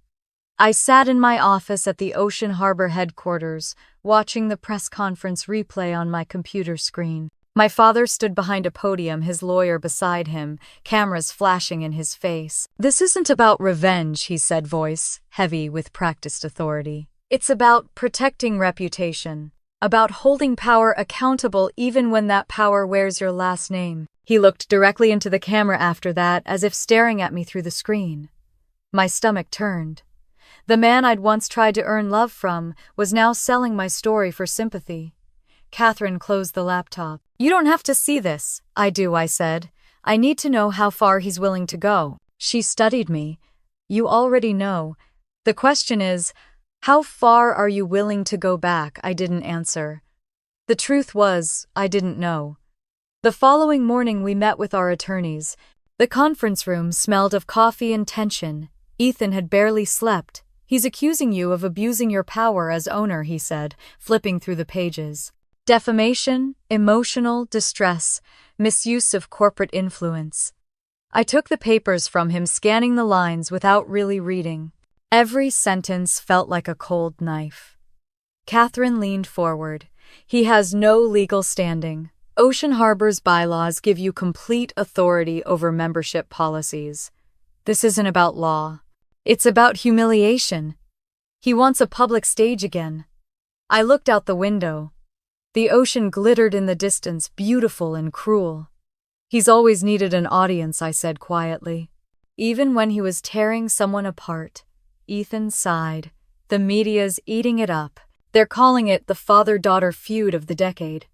I sat in my office at the Ocean Harbor headquarters, watching the press conference replay on my computer screen. My father stood behind a podium, his lawyer beside him, cameras flashing in his face. "This isn't about revenge," he said, voice heavy with practiced authority. "It's about protecting reputation, about holding power accountable even when that power wears your last name." He looked directly into the camera after that, as if staring at me through the screen. My stomach turned. The man I'd once tried to earn love from was now selling my story for sympathy. Catherine closed the laptop. "You don't have to see this." "I do," I said. "I need to know how far he's willing to go." She studied me. "You already know. The question is, how far are you willing to go back?" I didn't answer. The truth was, I didn't know. The following morning we met with our attorneys. The conference room smelled of coffee and tension. Ethan had barely slept. "He's accusing you of abusing your power as owner," he said, flipping through the pages. "Defamation, emotional distress, misuse of corporate influence." I took the papers from him, scanning the lines without really reading. Every sentence felt like a cold knife. Catherine leaned forward. "He has no legal standing. Ocean Harbor's bylaws give you complete authority over membership policies. This isn't about law. It's about humiliation. He wants a public stage again." I looked out the window. The ocean glittered in the distance, beautiful and cruel. "He's always needed an audience," I said quietly. Even when he was tearing someone apart. Ethan sighed. "The media's eating it up. They're calling it the father-daughter feud of the decade."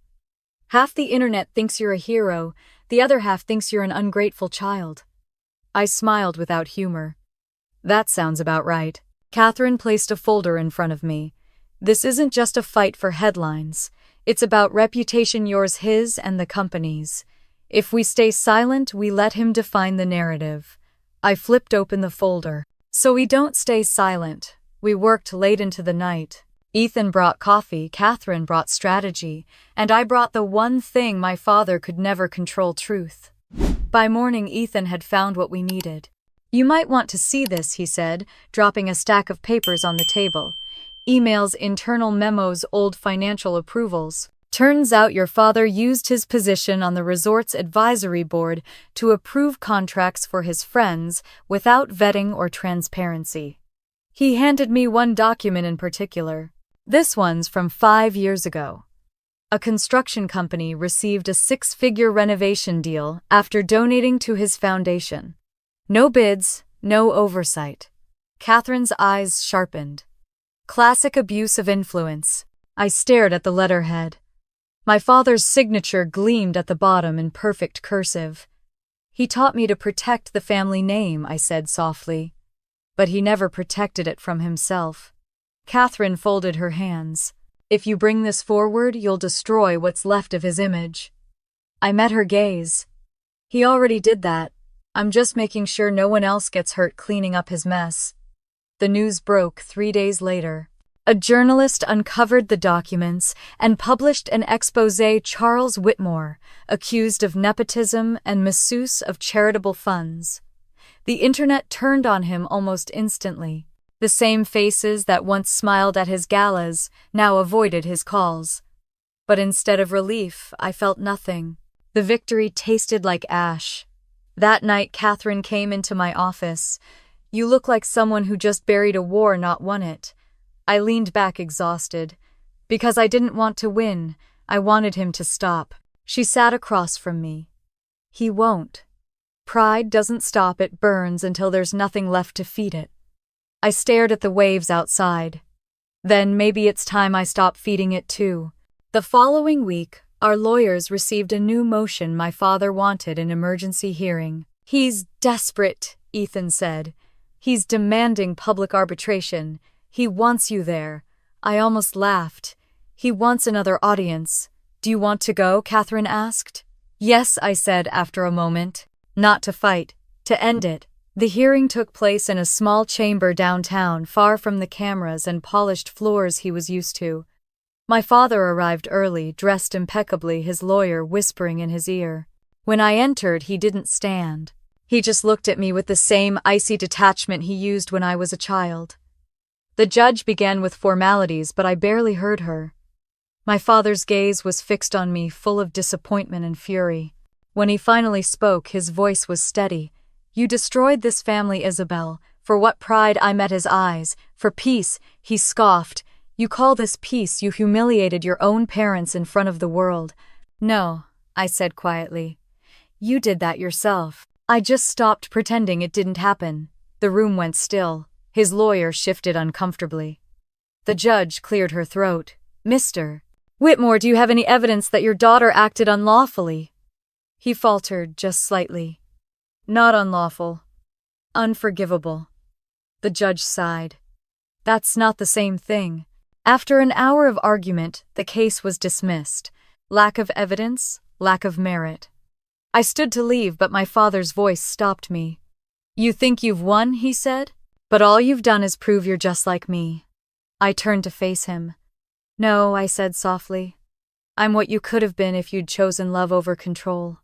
Half the internet thinks you're a hero, the other half thinks you're an ungrateful child. I smiled without humor. That sounds about right. Catherine placed a folder in front of me. This isn't just a fight for headlines. It's about reputation, yours, his, and the company's. If we stay silent, we let him define the narrative. I flipped open the folder. So we don't stay silent. We worked late into the night. Ethan brought coffee, Catherine brought strategy, and I brought the one thing my father could never control: truth. By morning, Ethan had found what we needed. You might want to see this, he said, dropping a stack of papers on the table. Emails, internal memos, old financial approvals. Turns out your father used his position on the resort's advisory board to approve contracts for his friends without vetting or transparency. He handed me one document in particular. This one's from 5 years ago. A construction company received a 6-figure renovation deal after donating to his foundation. No bids, no oversight. Catherine's eyes sharpened. Classic abuse of influence. I stared at the letterhead. My father's signature gleamed at the bottom in perfect cursive. He taught me to protect the family name, I said softly. But he never protected it from himself. Catherine folded her hands. If you bring this forward, you'll destroy what's left of his image. I met her gaze. He already did that. I'm just making sure no one else gets hurt cleaning up his mess. The news broke 3 days later. A journalist uncovered the documents and published an exposé. Charles Whitmore, accused of nepotism and misuse of charitable funds. The internet turned on him almost instantly. The same faces that once smiled at his galas now avoided his calls. But instead of relief, I felt nothing. The victory tasted like ash. That night, Catherine came into my office. You look like someone who just buried a war, not won it. I leaned back exhausted. Because I didn't want to win, I wanted him to stop. She sat across from me. He won't. Pride doesn't stop, it burns until there's nothing left to feed it. I stared at the waves outside. Then maybe it's time I stop feeding it too. The following week, our lawyers received a new motion my father wanted an emergency hearing. He's desperate, Ethan said. He's demanding public arbitration. He wants you there. I almost laughed. He wants another audience. Do you want to go? Catherine asked. Yes, I said after a moment. Not to fight, to end it. The hearing took place in a small chamber downtown, far from the cameras and polished floors he was used to. My father arrived early, dressed impeccably, his lawyer whispering in his ear. When I entered, he didn't stand. He just looked at me with the same icy detachment he used when I was a child. The judge began with formalities, but I barely heard her. My father's gaze was fixed on me, full of disappointment and fury. When he finally spoke, his voice was steady. You destroyed this family, Isabel. For what pride? I met his eyes. For peace, he scoffed. You call this peace? You humiliated your own parents in front of the world. No, I said quietly. You did that yourself. I just stopped pretending it didn't happen. The room went still. His lawyer shifted uncomfortably. The judge cleared her throat. Mr. Whitmore, do you have any evidence that your daughter acted unlawfully? He faltered just slightly. Not unlawful. Unforgivable. The judge sighed. That's not the same thing. After an hour of argument, the case was dismissed. Lack of evidence, lack of merit. I stood to leave, but my father's voice stopped me. You think you've won, he said, but all you've done is prove you're just like me. I turned to face him. No, I said softly. I'm what you could have been if you'd chosen love over control.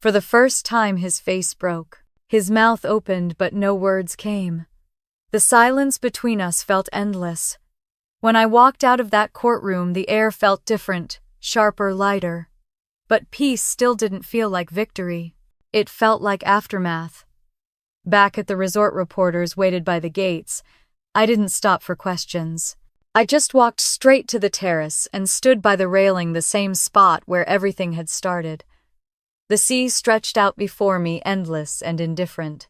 For the first time, his face broke. His mouth opened, but no words came. The silence between us felt endless. When I walked out of that courtroom, the air felt different, sharper, lighter. But peace still didn't feel like victory. It felt like aftermath. Back at the resort, reporters waited by the gates. I didn't stop for questions. I just walked straight to the terrace and stood by the railing, the same spot where everything had started. The sea stretched out before me, endless and indifferent.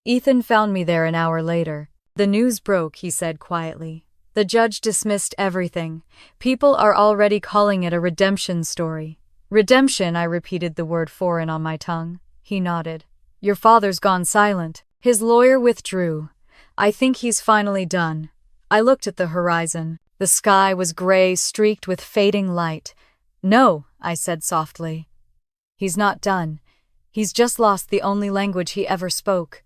Ethan found me there an hour later. The news broke, he said quietly. The judge dismissed everything. People are already calling it a redemption story. Redemption, I repeated the word foreign on my tongue. He nodded. Your father's gone silent. His lawyer withdrew. I think he's finally done. I looked at the horizon. The sky was gray, streaked with fading light. No, I said softly. He's not done. He's just lost the only language he ever spoke.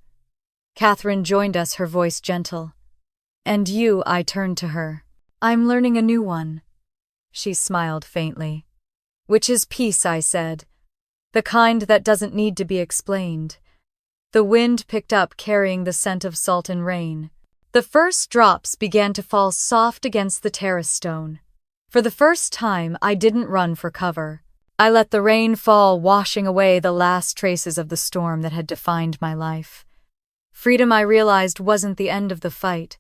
Catherine joined us, her voice gentle. And you, I turned to her. I'm learning a new one. She smiled faintly. Which is peace, I said. The kind that doesn't need to be explained. The wind picked up, carrying the scent of salt and rain. The first drops began to fall soft against the terrace stone. For the first time, I didn't run for cover. I let the rain fall, washing away the last traces of the storm that had defined my life. Freedom, I realized, wasn't the end of the fight.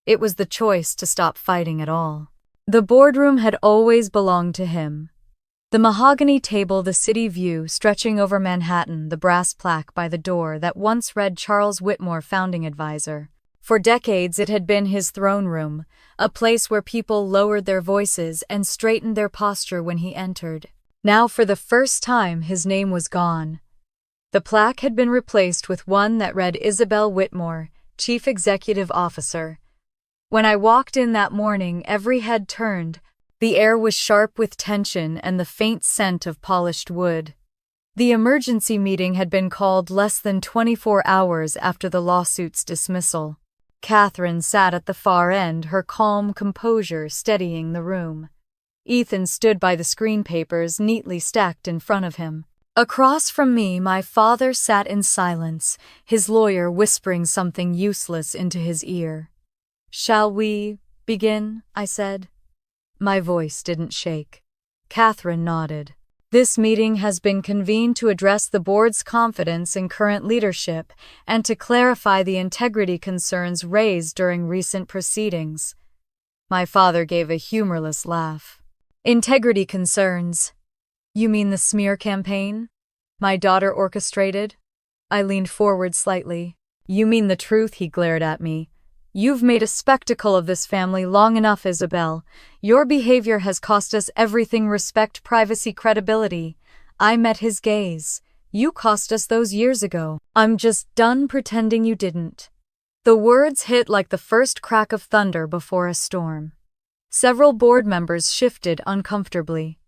It was the choice to stop fighting at all. The boardroom had always belonged to him. The mahogany table, the city view stretching over Manhattan, the brass plaque by the door that once read Charles Whitmore, founding advisor. For decades it had been his throne room, a place where people lowered their voices and straightened their posture when he entered. Now for the first time his name was gone. The plaque had been replaced with one that read Isabel Whitmore, Chief Executive Officer. When I walked in that morning, every head turned. The air was sharp with tension and the faint scent of polished wood. The emergency meeting had been called less than 24 hours after the lawsuit's dismissal. Catherine sat at the far end, her calm composure steadying the room. Ethan stood by the screen papers neatly stacked in front of him. Across from me, my father sat in silence, his lawyer whispering something useless into his ear. Shall we begin? I said. My voice didn't shake. Catherine nodded. This meeting has been convened to address the board's confidence in current leadership and to clarify the integrity concerns raised during recent proceedings. My father gave a humorless laugh. Integrity concerns? You mean the smear campaign my daughter orchestrated? I leaned forward slightly. You mean the truth, he glared at me. You've made a spectacle of this family long enough, Isabel. Your behavior has cost us everything: respect, privacy, credibility. I met his gaze. You cost us those years ago. I'm just done pretending you didn't. The words hit like the first crack of thunder before a storm. Several board members shifted uncomfortably.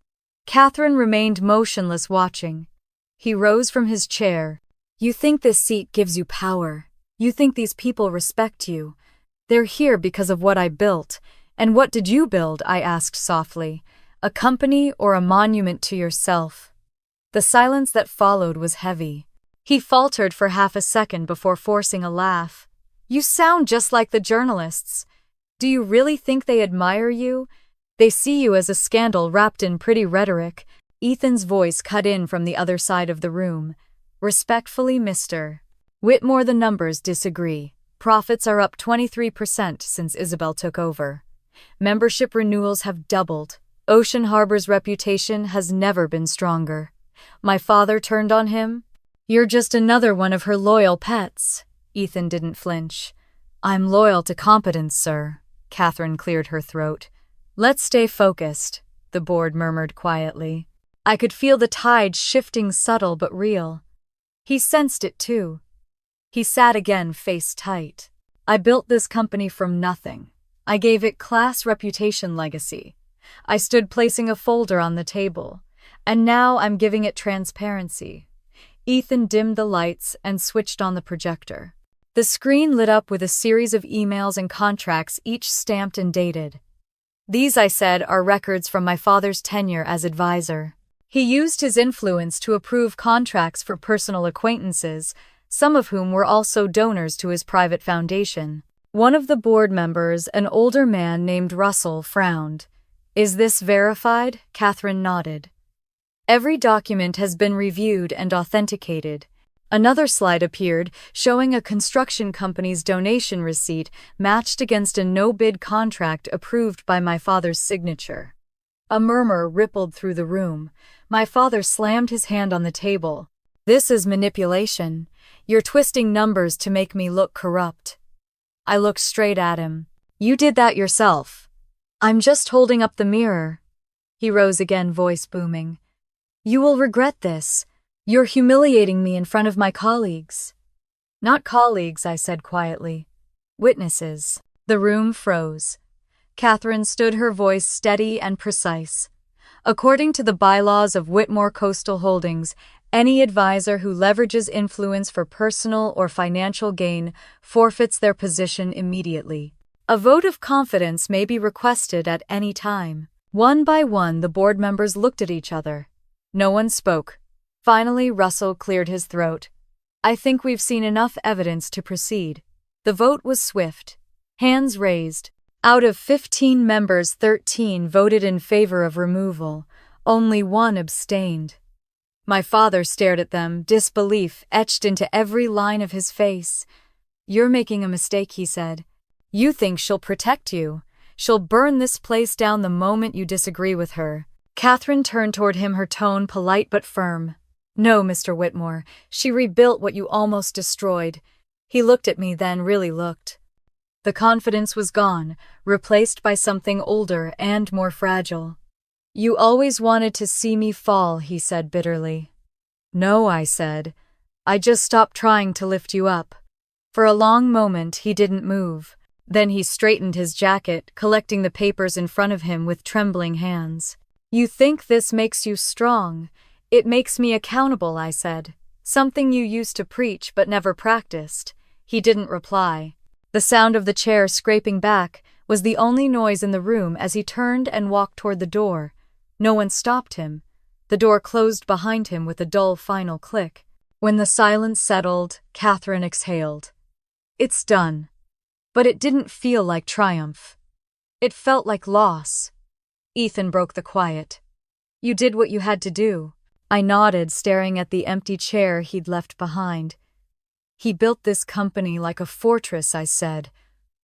Catherine remained motionless, watching. He rose from his chair. You think this seat gives you power. You think these people respect you. They're here because of what I built. And what did you build? I asked softly. A company or a monument to yourself? The silence that followed was heavy. He faltered for half a second before forcing a laugh. You sound just like the journalists. Do you really think they admire you? They see you as a scandal wrapped in pretty rhetoric. Ethan's voice cut in from the other side of the room. Respectfully, Mr. Whitmore, the numbers disagree. Profits are up 23% since Isabel took over. Membership renewals have doubled. Ocean Harbor's reputation has never been stronger. My father turned on him. You're just another one of her loyal pets. Ethan didn't flinch. I'm loyal to competence, sir. Catherine cleared her throat. Let's stay focused, the board murmured quietly. I could feel the tide shifting, subtle but real. He sensed it too. He sat again, face tight. I built this company from nothing. I gave it class, reputation, legacy. I stood placing a folder on the table. And now I'm giving it transparency. Ethan dimmed the lights and switched on the projector. The screen lit up with a series of emails and contracts, each stamped and dated. These, I said, are records from my father's tenure as advisor. He used his influence to approve contracts for personal acquaintances, some of whom were also donors to his private foundation. One of the board members, an older man named Russell, frowned. Is this verified? Catherine nodded. Every document has been reviewed and authenticated. Another slide appeared, showing a construction company's donation receipt matched against a no-bid contract approved by my father's signature. A murmur rippled through the room. My father slammed his hand on the table. This is manipulation. You're twisting numbers to make me look corrupt. I looked straight at him. You did that yourself. I'm just holding up the mirror. He rose again, voice booming. You will regret this. You're humiliating me in front of my colleagues. Not colleagues, I said quietly. Witnesses. The room froze. Catherine stood, her voice steady and precise. According to the bylaws of Whitmore Coastal Holdings, any advisor who leverages influence for personal or financial gain forfeits their position immediately. A vote of confidence may be requested at any time. One by one, the board members looked at each other. No one spoke. Finally, Russell cleared his throat. I think we've seen enough evidence to proceed. The vote was swift. Hands raised. Out of 15 members, 13 voted in favor of removal. Only one abstained. My father stared at them, disbelief etched into every line of his face. You're making a mistake, he said. You think she'll protect you. She'll burn this place down the moment you disagree with her. Catherine turned toward him, her tone polite but firm. No, Mr. Whitmore, she rebuilt what you almost destroyed. He looked at me, then really looked. The confidence was gone, replaced by something older and more fragile. You always wanted to see me fall, he said bitterly. No, I said. I just stopped trying to lift you up. For a long moment, he didn't move. Then he straightened his jacket, collecting the papers in front of him with trembling hands. You think this makes you strong? It makes me accountable, I said. Something you used to preach but never practiced. He didn't reply. The sound of the chair scraping back was the only noise in the room as he turned and walked toward the door. No one stopped him. The door closed behind him with a dull final click. When the silence settled, Catherine exhaled. It's done. But it didn't feel like triumph. It felt like loss. Ethan broke the quiet. You did what you had to do. I nodded, staring at the empty chair he'd left behind. He built this company like a fortress, I said.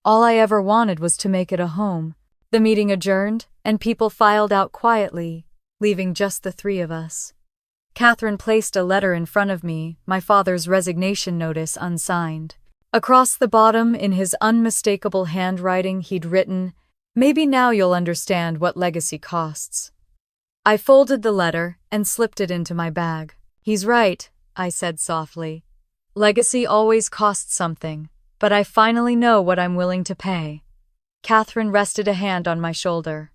All I ever wanted was to make it a home. The meeting adjourned, and people filed out quietly, leaving just the three of us. Catherine placed a letter in front of me, my father's resignation notice unsigned. Across the bottom, in his unmistakable handwriting, he'd written, Maybe now you'll understand what legacy costs. I folded the letter and slipped it into my bag. He's right, I said softly. Legacy always costs something, but I finally know what I'm willing to pay. Catherine rested a hand on my shoulder.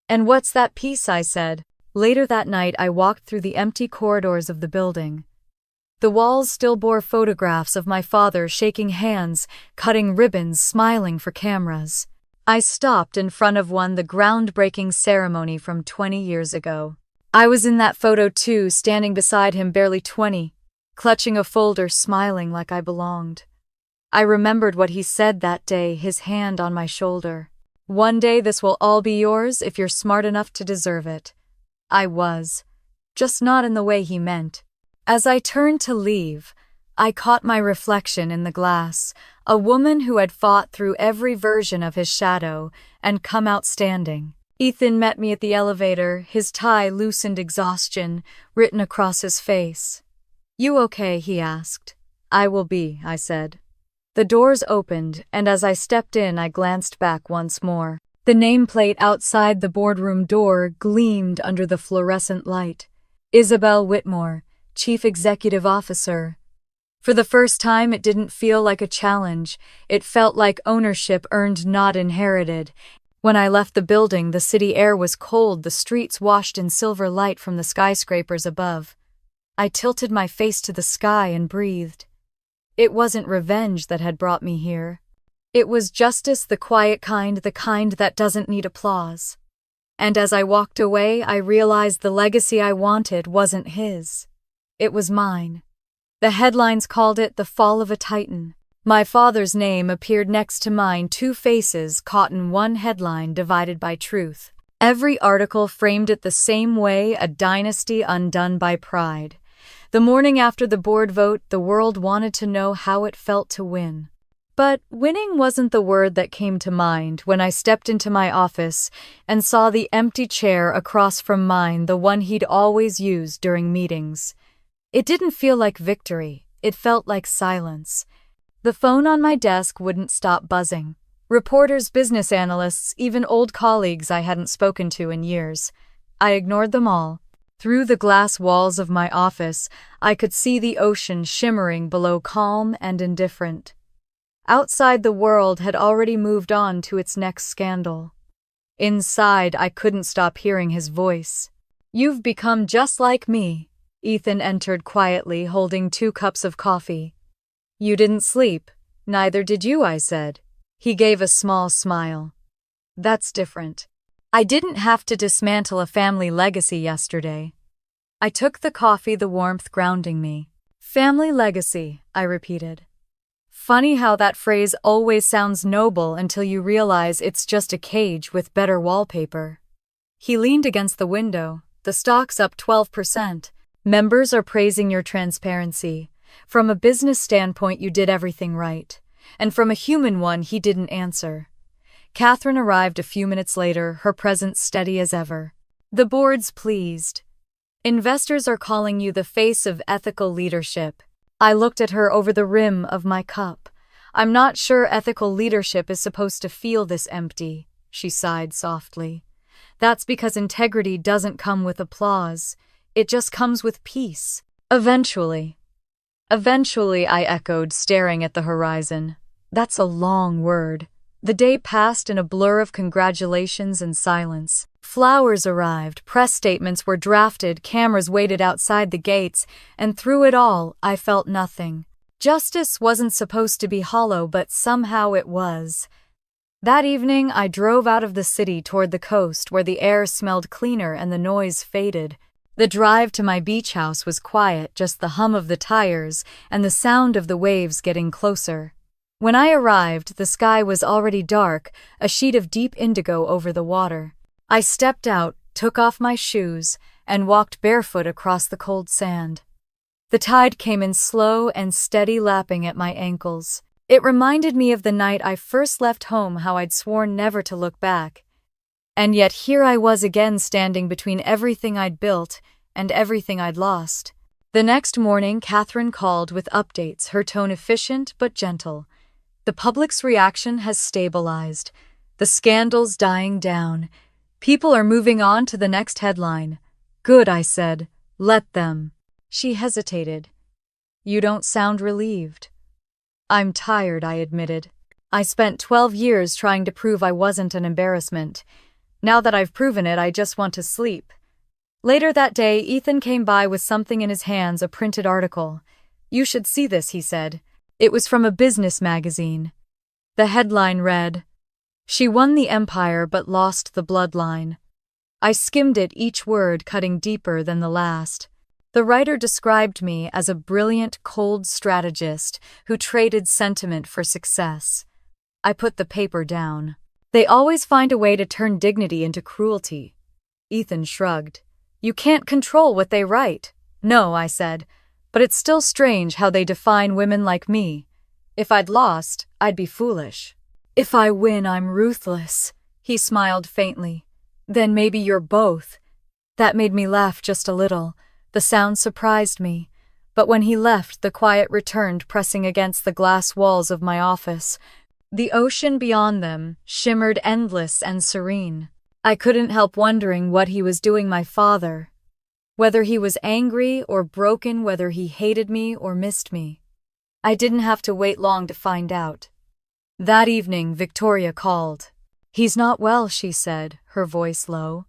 And what's that piece? I said. Later that night, I walked through the empty corridors of the building. The walls still bore photographs of my father shaking hands, cutting ribbons, smiling for cameras. I stopped in front of one, the groundbreaking ceremony from 20 years ago. I was in that photo too, standing beside him, barely 20, clutching a folder, smiling like I belonged. I remembered what he said that day, his hand on my shoulder. One day this will all be yours if you're smart enough to deserve it. I was, just not in the way he meant. As I turned to leave, I caught my reflection in the glass, a woman who had fought through every version of his shadow and come out standing. Ethan met me at the elevator, his tie loosened, exhaustion written across his face. You okay? He asked. I will be, I said. The doors opened, and as I stepped in, I glanced back once more. The nameplate outside the boardroom door gleamed under the fluorescent light. Isabel Whitmore, Chief Executive Officer. For the first time, it didn't feel like a challenge. It felt like ownership earned, not inherited. When I left the building, the city air was cold, the streets washed in silver light from the skyscrapers above. I tilted my face to the sky and breathed. It wasn't revenge that had brought me here. It was justice, the quiet kind, the kind that doesn't need applause. And as I walked away, I realized the legacy I wanted wasn't his. It was mine. The headlines called it the fall of a titan. My father's name appeared next to mine, two faces caught in one headline, divided by truth. Every article framed it the same way, a dynasty undone by pride. The morning after the board vote, the world wanted to know how it felt to win. But winning wasn't the word that came to mind when I stepped into my office and saw the empty chair across from mine, the one he'd always used during meetings. It didn't feel like victory, it felt like silence. The phone on my desk wouldn't stop buzzing. Reporters, business analysts, even old colleagues I hadn't spoken to in years. I ignored them all. Through the glass walls of my office, I could see the ocean shimmering below, calm and indifferent. Outside, the world had already moved on to its next scandal. Inside, I couldn't stop hearing his voice. "You've become just like me." Ethan entered quietly, holding 2 cups of coffee. "You didn't sleep. Neither did you," I said. He gave a small smile. "That's different. I didn't have to dismantle a family legacy yesterday." I took the coffee, the warmth grounding me. "Family legacy," I repeated. Funny how that phrase always sounds noble until you realize it's just a cage with better wallpaper. He leaned against the window. "The stock's up 12%. Members are praising your transparency. From a business standpoint, you did everything right. And from a human one, he didn't answer." Catherine arrived a few minutes later, her presence steady as ever. "The board's pleased. Investors are calling you the face of ethical leadership." I looked at her over the rim of my cup. "I'm not sure ethical leadership is supposed to feel this empty," she sighed softly. "That's because integrity doesn't come with applause. It just comes with peace. Eventually." "Eventually," I echoed, staring at the horizon. That's a long word. The day passed in a blur of congratulations and silence. Flowers arrived, press statements were drafted, cameras waited outside the gates, and through it all, I felt nothing. Justice wasn't supposed to be hollow, but somehow it was. That evening, I drove out of the city toward the coast, where the air smelled cleaner and the noise faded. The drive to my beach house was quiet, just the hum of the tires and the sound of the waves getting closer. When I arrived, the sky was already dark, a sheet of deep indigo over the water. I stepped out, took off my shoes, and walked barefoot across the cold sand. The tide came in slow and steady, lapping at my ankles. It reminded me of the night I first left home, how I'd sworn never to look back. And yet here I was again, standing between everything I'd built and everything I'd lost. The next morning, Catherine called with updates, her tone efficient but gentle. "The public's reaction has stabilized. The scandal's dying down. People are moving on to the next headline." "Good," I said. "Let them." She hesitated. "You don't sound relieved." "I'm tired," I admitted. "I spent 12 years trying to prove I wasn't an embarrassment. Now that I've proven it, I just want to sleep." Later that day, Ethan came by with something in his hands, a printed article. "You should see this," he said. It was from a business magazine. The headline read, "She won the empire but lost the bloodline." I skimmed it, each word cutting deeper than the last. The writer described me as a brilliant, cold strategist who traded sentiment for success. I put the paper down. "They always find a way to turn dignity into cruelty." Ethan shrugged. "You can't control what they write." "No," I said, "but it's still strange how they define women like me. If I'd lost, I'd be foolish. If I win, I'm ruthless." He smiled faintly. "Then maybe you're both." That made me laugh just a little. The sound surprised me. But when he left, the quiet returned, pressing against the glass walls of my office. The ocean beyond them shimmered endless and serene. I couldn't help wondering what he was doing, my father. Whether he was angry or broken, whether he hated me or missed me. I didn't have to wait long to find out. That evening, Victoria called. "He's not well," she said, her voice low.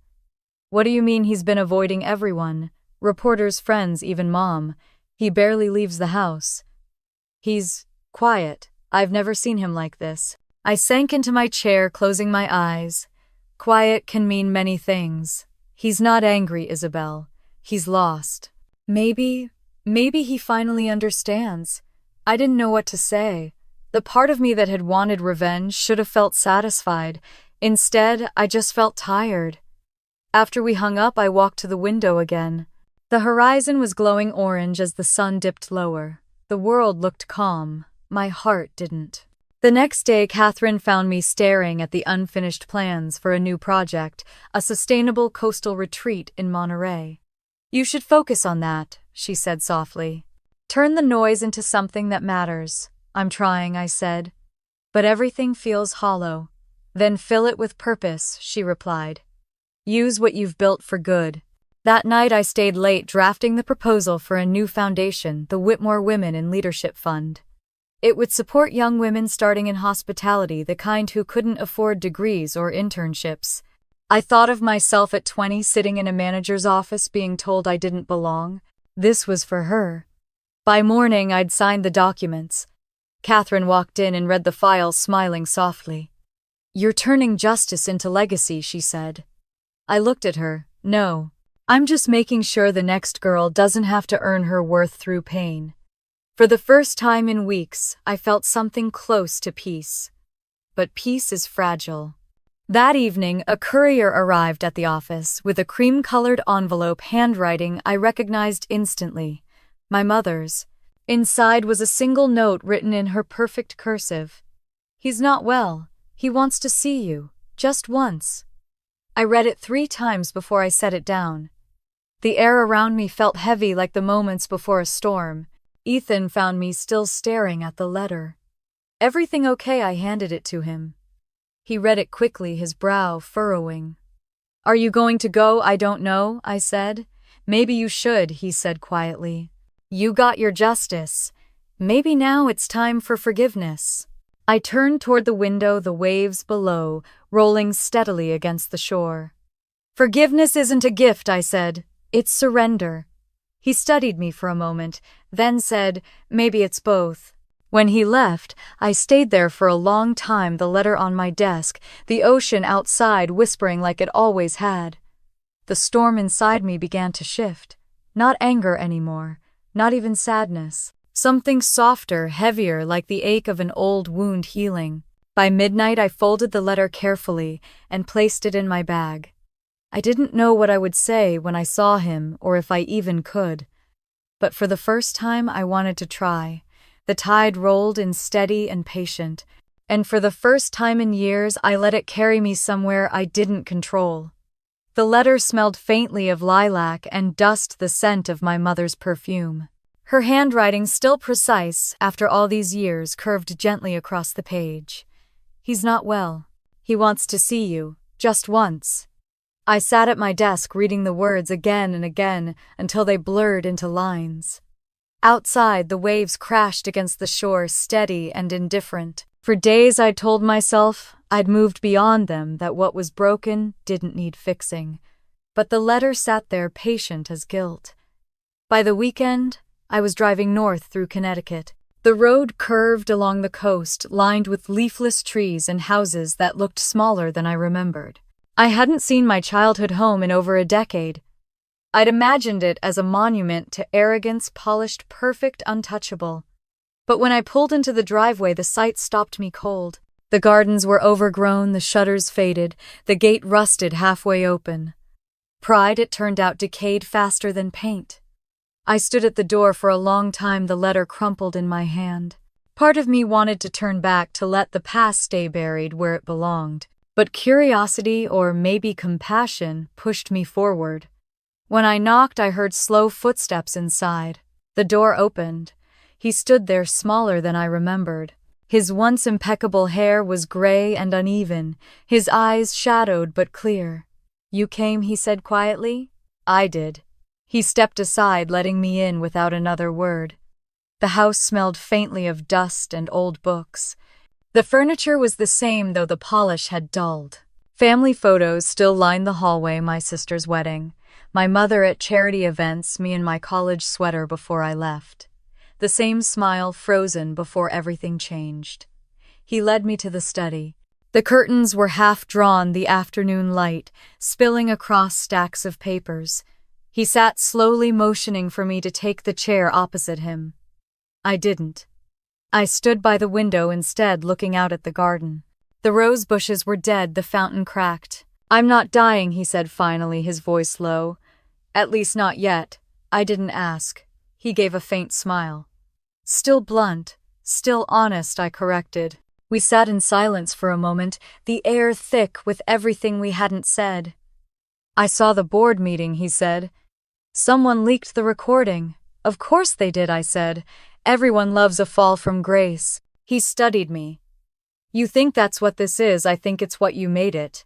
"What do you mean he's been avoiding everyone? Reporters, friends, even Mom. He barely leaves the house. He's quiet. I've never seen him like this." I sank into my chair, closing my eyes. Quiet can mean many things. He's not angry, Isabel. He's lost. Maybe he finally understands. I didn't know what to say. The part of me that had wanted revenge should have felt satisfied. Instead, I just felt tired. After we hung up, I walked to the window again. The horizon was glowing orange as the sun dipped lower. The world looked calm. My heart didn't. The next day, Catherine found me staring at the unfinished plans for a new project, a sustainable coastal retreat in Monterey. "You should focus on that," she said softly. "Turn the noise into something that matters." "I'm trying," I said. "But everything feels hollow." "Then fill it with purpose," she replied. "Use what you've built for good." That night I stayed late drafting the proposal for a new foundation, the Whitmore Women in Leadership Fund. It would support young women starting in hospitality, the kind who couldn't afford degrees or internships. I thought of myself at 20 sitting in a manager's office being told I didn't belong. This was for her. By morning, I'd signed the documents. Catherine walked in and read the file, smiling softly. "You're turning justice into legacy," she said. I looked at her. "No. I'm just making sure the next girl doesn't have to earn her worth through pain." For the first time in weeks, I felt something close to peace. But peace is fragile. That evening, a courier arrived at the office with a cream-colored envelope, handwriting I recognized instantly. My mother's. Inside was a single note written in her perfect cursive. "He's not well. He wants to see you. Just once." I read it 3 times before I set it down. The air around me felt heavy like the moments before a storm. Ethan found me still staring at the letter. "Everything okay?" I handed it to him. He read it quickly, his brow furrowing. "Are you going to go?" "I don't know," I said. "Maybe you should," he said quietly. "You got your justice. Maybe now it's time for forgiveness." I turned toward the window, the waves below, rolling steadily against the shore. "Forgiveness isn't a gift," I said. "It's surrender." He studied me for a moment, then said, "Maybe it's both." When he left, I stayed there for a long time, the letter on my desk, the ocean outside whispering like it always had. The storm inside me began to shift. Not anger anymore, not even sadness. Something softer, heavier, like the ache of an old wound healing. By midnight, I folded the letter carefully and placed it in my bag. I didn't know what I would say when I saw him, or if I even could. But for the first time, I wanted to try. The tide rolled in steady and patient, and for the first time in years, I let it carry me somewhere I didn't control. The letter smelled faintly of lilac and dust, the scent of my mother's perfume. Her handwriting, still precise after all these years, curved gently across the page. "He's not well. He wants to see you, just once." I sat at my desk reading the words again and again until they blurred into lines. Outside, the waves crashed against the shore, steady and indifferent. For days I'd told myself I'd moved beyond them, that what was broken didn't need fixing. But the letter sat there, patient as guilt. By the weekend, I was driving north through Connecticut. The road curved along the coast, lined with leafless trees and houses that looked smaller than I remembered. I hadn't seen my childhood home in over a decade. I'd imagined it as a monument to arrogance, polished, perfect, untouchable. But when I pulled into the driveway, the sight stopped me cold. The gardens were overgrown, the shutters faded, the gate rusted halfway open. Pride, it turned out, decayed faster than paint. I stood at the door for a long time, the letter crumpled in my hand. Part of me wanted to turn back, to let the past stay buried where it belonged. But curiosity, or maybe compassion, pushed me forward. When I knocked, I heard slow footsteps inside. The door opened. He stood there, smaller than I remembered. His once impeccable hair was gray and uneven, his eyes shadowed but clear. "You came," he said quietly. "I did." He stepped aside, letting me in without another word. The house smelled faintly of dust and old books. The furniture was the same, though the polish had dulled. Family photos still lined the hallway: my sister's wedding, my mother at charity events, me in my college sweater before I left. The same smile, frozen before everything changed. He led me to the study. The curtains were half drawn, the afternoon light spilling across stacks of papers. He sat slowly, motioning for me to take the chair opposite him. I didn't. I stood by the window instead, looking out at the garden. The rose bushes were dead, the fountain cracked. "I'm not dying," he said finally, his voice low. "At least not yet." I didn't ask. He gave a faint smile. "Still blunt, still honest," I corrected. We sat in silence for a moment, the air thick with everything we hadn't said. "I saw the board meeting," he said. "Someone leaked the recording." "Of course they did," I said. "Everyone loves a fall from grace." He studied me. "You think that's what this is, I think it's what you made it."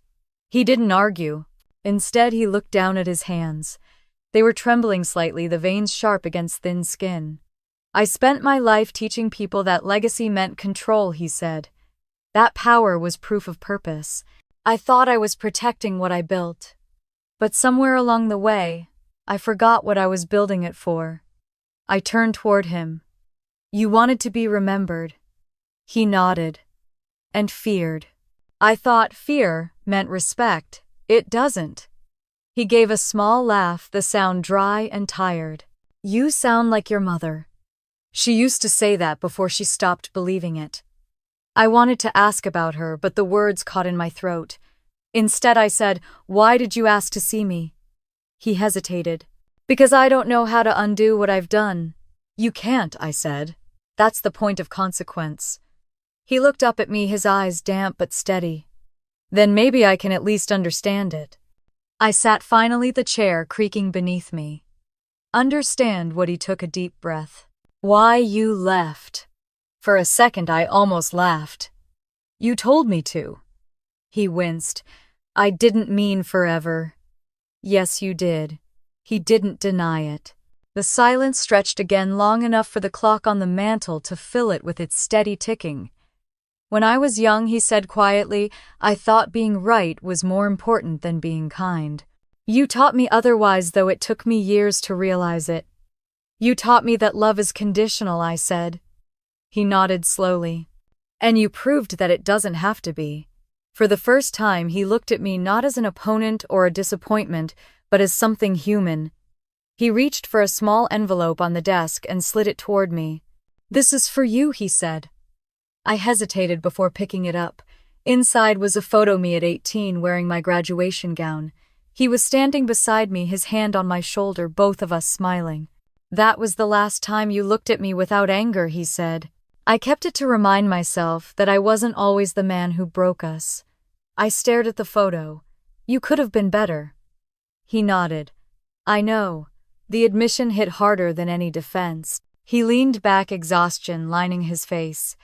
He didn't argue. Instead, he looked down at his hands. They were trembling slightly, the veins sharp against thin skin. I spent my life teaching people that legacy meant control, he said. That power was proof of purpose. I thought I was protecting what I built. But somewhere along the way, I forgot what I was building it for. I turned toward him. You wanted to be remembered. He nodded. And feared. I thought fear meant respect. It doesn't. He gave a small laugh, the sound dry and tired. You sound like your mother. She used to say that before she stopped believing it. I wanted to ask about her, but the words caught in my throat. Instead, I said, "Why did you ask to see me?" He hesitated. Because I don't know how to undo what I've done. You can't, I said. That's the point of consequence. He looked up at me, his eyes damp but steady. Then maybe I can at least understand it. I sat finally, the chair creaking beneath me. Understand what? He took a deep breath. Why you left. For a second I almost laughed. You told me to. He winced. I didn't mean forever. Yes, you did. He didn't deny it. The silence stretched again, long enough for the clock on the mantel to fill it with its steady ticking. When I was young, he said quietly, I thought being right was more important than being kind. You taught me otherwise, though it took me years to realize it. You taught me that love is conditional, I said. He nodded slowly. And you proved that it doesn't have to be. For the first time, he looked at me not as an opponent or a disappointment, but as something human. He reached for a small envelope on the desk and slid it toward me. This is for you, he said. I hesitated before picking it up. Inside was a photo me at 18 wearing my graduation gown. He was standing beside me, his hand on my shoulder, both of us smiling. That was the last time you looked at me without anger, he said. I kept it to remind myself that I wasn't always the man who broke us. I stared at the photo. You could have been better. He nodded. I know. The admission hit harder than any defense. He leaned back, exhaustion lining his face.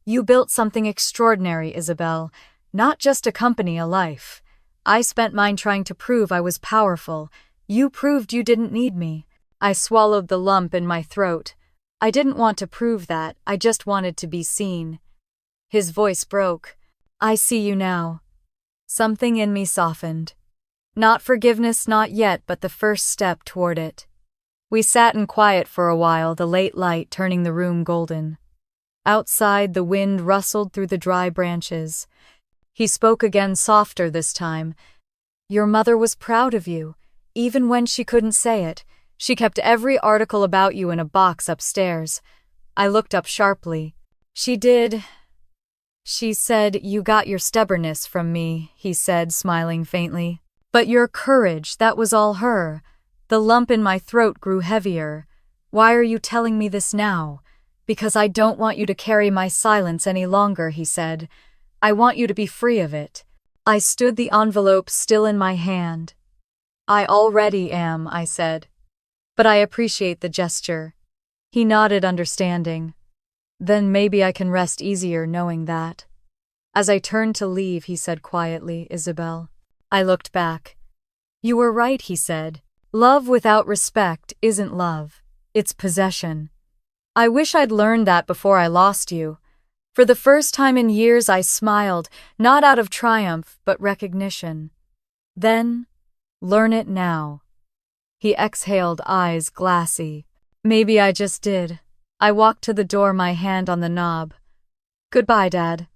You built something extraordinary, Isabel. Not just a company, a life. I spent mine trying to prove I was powerful. You proved you didn't need me. I swallowed the lump in my throat. I didn't want to prove that, I just wanted to be seen. His voice broke. I see you now. Something in me softened. Not forgiveness, not yet, but the first step toward it. We sat in quiet for a while, the late light turning the room golden. Outside, the wind rustled through the dry branches. He spoke again, softer this time. Your mother was proud of you, even when she couldn't say it. She kept every article about you in a box upstairs. I looked up sharply. She did. She said, you got your stubbornness from me, he said, smiling faintly. But your courage, that was all her. The lump in my throat grew heavier. Why are you telling me this now? Because I don't want you to carry my silence any longer, he said. I want you to be free of it. I stood, the envelope still in my hand. I already am, I said. But I appreciate the gesture. He nodded, understanding. Then maybe I can rest easier knowing that. As I turned to leave, he said quietly, Isabel. I looked back. You were right, he said. Love without respect isn't love. It's possession. I wish I'd learned that before I lost you. For the first time in years, I smiled, not out of triumph, but recognition. Then, learn it now. He exhaled, eyes glassy. Maybe I just did. I walked to the door, my hand on the knob. Goodbye, Dad.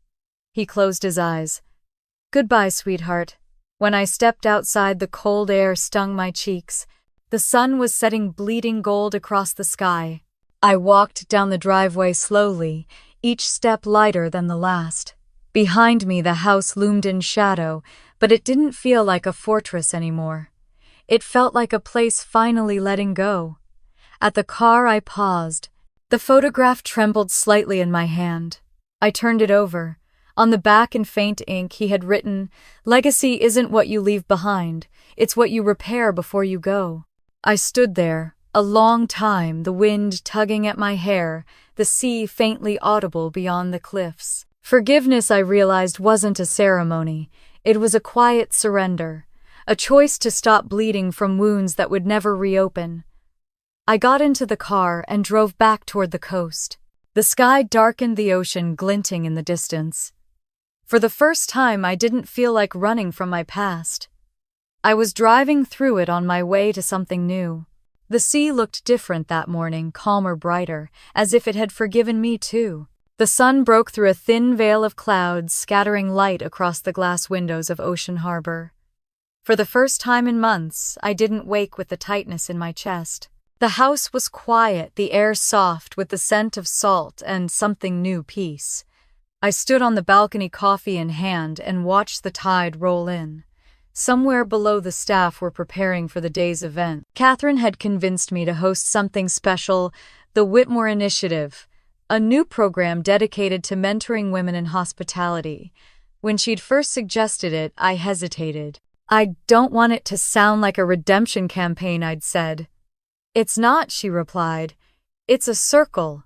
He closed his eyes. Goodbye, sweetheart. When I stepped outside, the cold air stung my cheeks. The sun was setting bleeding gold across the sky. I walked down the driveway slowly, each step lighter than the last. Behind me, the house loomed in shadow, but it didn't feel like a fortress anymore. It felt like a place finally letting go. At the car, I paused. The photograph trembled slightly in my hand. I turned it over. On the back in faint ink, he had written, Legacy isn't what you leave behind, it's what you repair before you go. I stood there, a long time, the wind tugging at my hair, the sea faintly audible beyond the cliffs. Forgiveness, I realized, wasn't a ceremony. It was a quiet surrender. a choice to stop bleeding from wounds that would never reopen. I got into the car and drove back toward the coast. The sky darkened, the ocean glinting in the distance. For the first time, I didn't feel like running from my past. I was driving through it on my way to something new. The sea looked different that morning, calmer, brighter, as if it had forgiven me too. The sun broke through a thin veil of clouds, scattering light across the glass windows of Ocean Harbor. For the first time in months, I didn't wake with the tightness in my chest. The house was quiet, the air soft with the scent of salt and something new, peace. I stood on the balcony, coffee in hand, and watched the tide roll in. Somewhere below, the staff were preparing for the day's event. Catherine had convinced me to host something special, the Whitmore Initiative, a new program dedicated to mentoring women in hospitality. When she'd first suggested it, I hesitated. "I don't want it to sound like a redemption campaign," I'd said. "It's not," she replied. "It's a circle.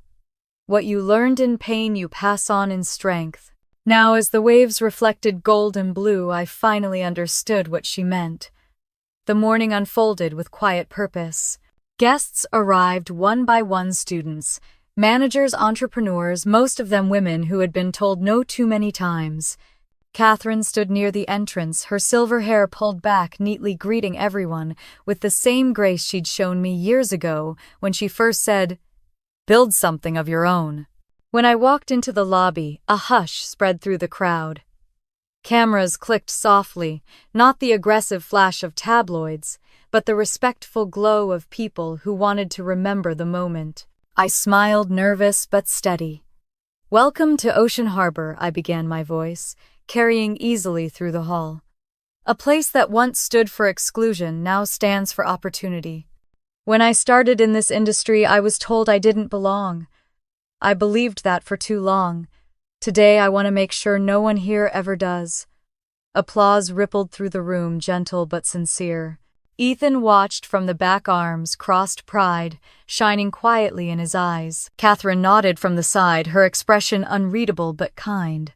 What you learned in pain, you pass on in strength." Now, as the waves reflected gold and blue, I finally understood what she meant. The morning unfolded with quiet purpose. Guests arrived one by one, students, managers, entrepreneurs, most of them women who had been told no too many times. Catherine stood near the entrance, her silver hair pulled back, neatly greeting everyone with the same grace she'd shown me years ago when she first said, "Build something of your own." When I walked into the lobby, a hush spread through the crowd. Cameras clicked softly, not the aggressive flash of tabloids, but the respectful glow of people who wanted to remember the moment. I smiled, nervous but steady. "Welcome to Ocean Harbor," I began, my voice carrying easily through the hall. "A place that once stood for exclusion now stands for opportunity. When I started in this industry, I was told I didn't belong. I believed that for too long. Today, I want to make sure no one here ever does." Applause rippled through the room, gentle but sincere. Ethan watched from the back, arms crossed, pride shining quietly in his eyes. Catherine nodded from the side, her expression unreadable but kind.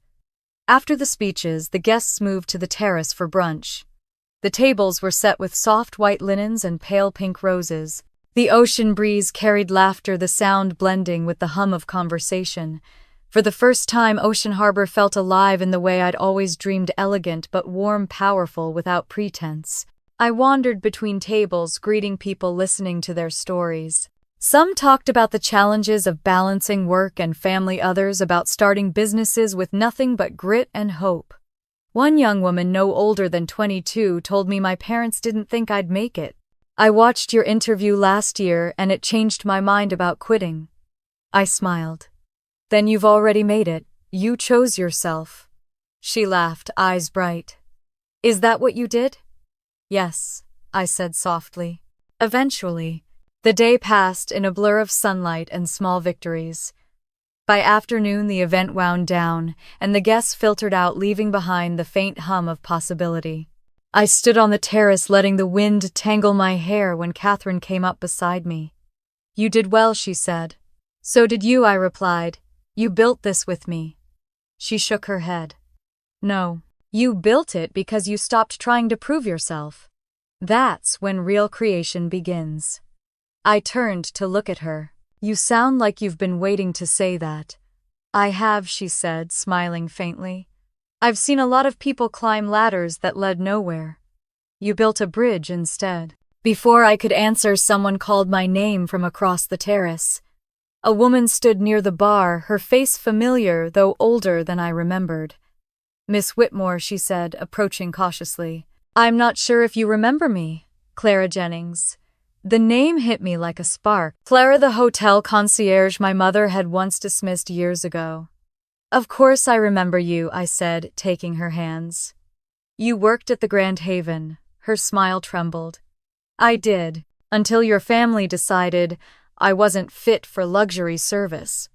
After the speeches, the guests moved to the terrace for brunch. The tables were set with soft white linens and pale pink roses. The ocean breeze carried laughter, the sound blending with the hum of conversation. For the first time, Ocean Harbor felt alive in the way I'd always dreamed, elegant but warm, powerful, without pretense. I wandered between tables, greeting people, listening to their stories. Some talked about the challenges of balancing work and family, others about starting businesses with nothing but grit and hope. One young woman, no older than 22, told me, "My parents didn't think I'd make it. I watched your interview last year and it changed my mind about quitting." I smiled. "Then you've already made it. You chose yourself." She laughed, eyes bright. "Is that what you did?" "Yes," I said softly. Eventually, the day passed in a blur of sunlight and small victories. By afternoon, the event wound down, and the guests filtered out, leaving behind the faint hum of possibility. I stood on the terrace, letting the wind tangle my hair, when Catherine came up beside me. "You did well," she said. "So did you," I replied. "You built this with me." She shook her head. "No, you built it because you stopped trying to prove yourself. That's when real creation begins." I turned to look at her. "You sound like you've been waiting to say that." "I have," she said, smiling faintly. "I've seen a lot of people climb ladders that led nowhere. You built a bridge instead." Before I could answer, someone called my name from across the terrace. A woman stood near the bar, her face familiar, though older than I remembered. "Miss Whitmore," she said, approaching cautiously. "I'm not sure if you remember me." "Clara Jennings." The name hit me like a spark. Clara, the hotel concierge my mother had once dismissed years ago. "Of course I remember you," I said, taking her hands. "You worked at the Grand Haven." Her smile trembled. "I did, until your family decided I wasn't fit for luxury service.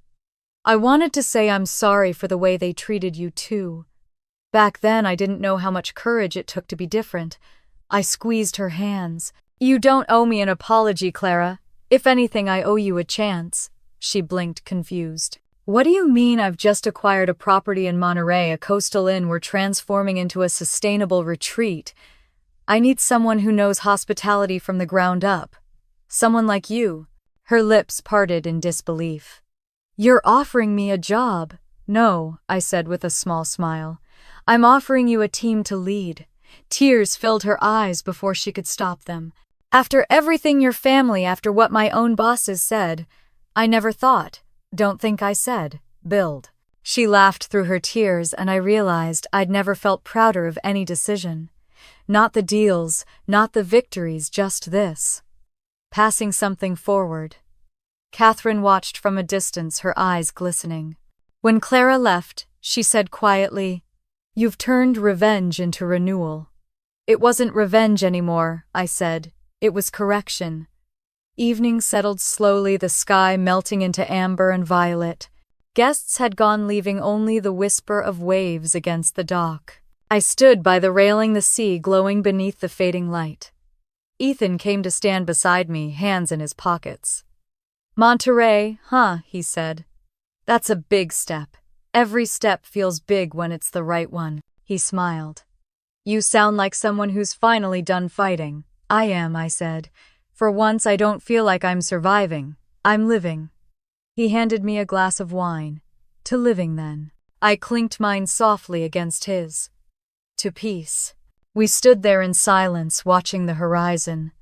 I wanted to say I'm sorry for the way they treated you too. Back then I didn't know how much courage it took to be different." I squeezed her hands. "You don't owe me an apology, Clara. If anything, I owe you a chance." She blinked, confused. "What do you mean? I've just acquired a property in Monterey, a coastal inn we're transforming into a sustainable retreat. I need someone who knows hospitality from the ground up. Someone like you." Her lips parted in disbelief. "You're offering me a job." "No," I said with a small smile. "I'm offering you a team to lead." Tears filled her eyes before she could stop them. "After everything your family, after what my own bosses said, I never thought, don't think I said, build." She laughed through her tears, and I realized I'd never felt prouder of any decision. Not the deals, not the victories, just this. Passing something forward. Catherine watched from a distance, her eyes glistening. When Clara left, she said quietly, "You've turned revenge into renewal." "It wasn't revenge anymore," I said. "It was correction." Evening settled slowly, the sky melting into amber and violet. Guests had gone, leaving only the whisper of waves against the dock. I stood by the railing, the sea glowing beneath the fading light. Ethan came to stand beside me, hands in his pockets. "Monterey, huh?" he said. "That's a big step. Every step feels big when it's the right one." He smiled. "You sound like someone who's finally done fighting." "I am," I said. "For once I don't feel like I'm surviving. I'm living." He handed me a glass of wine. "To living, then." I clinked mine softly against his. "To peace." We stood there in silence, watching the horizon.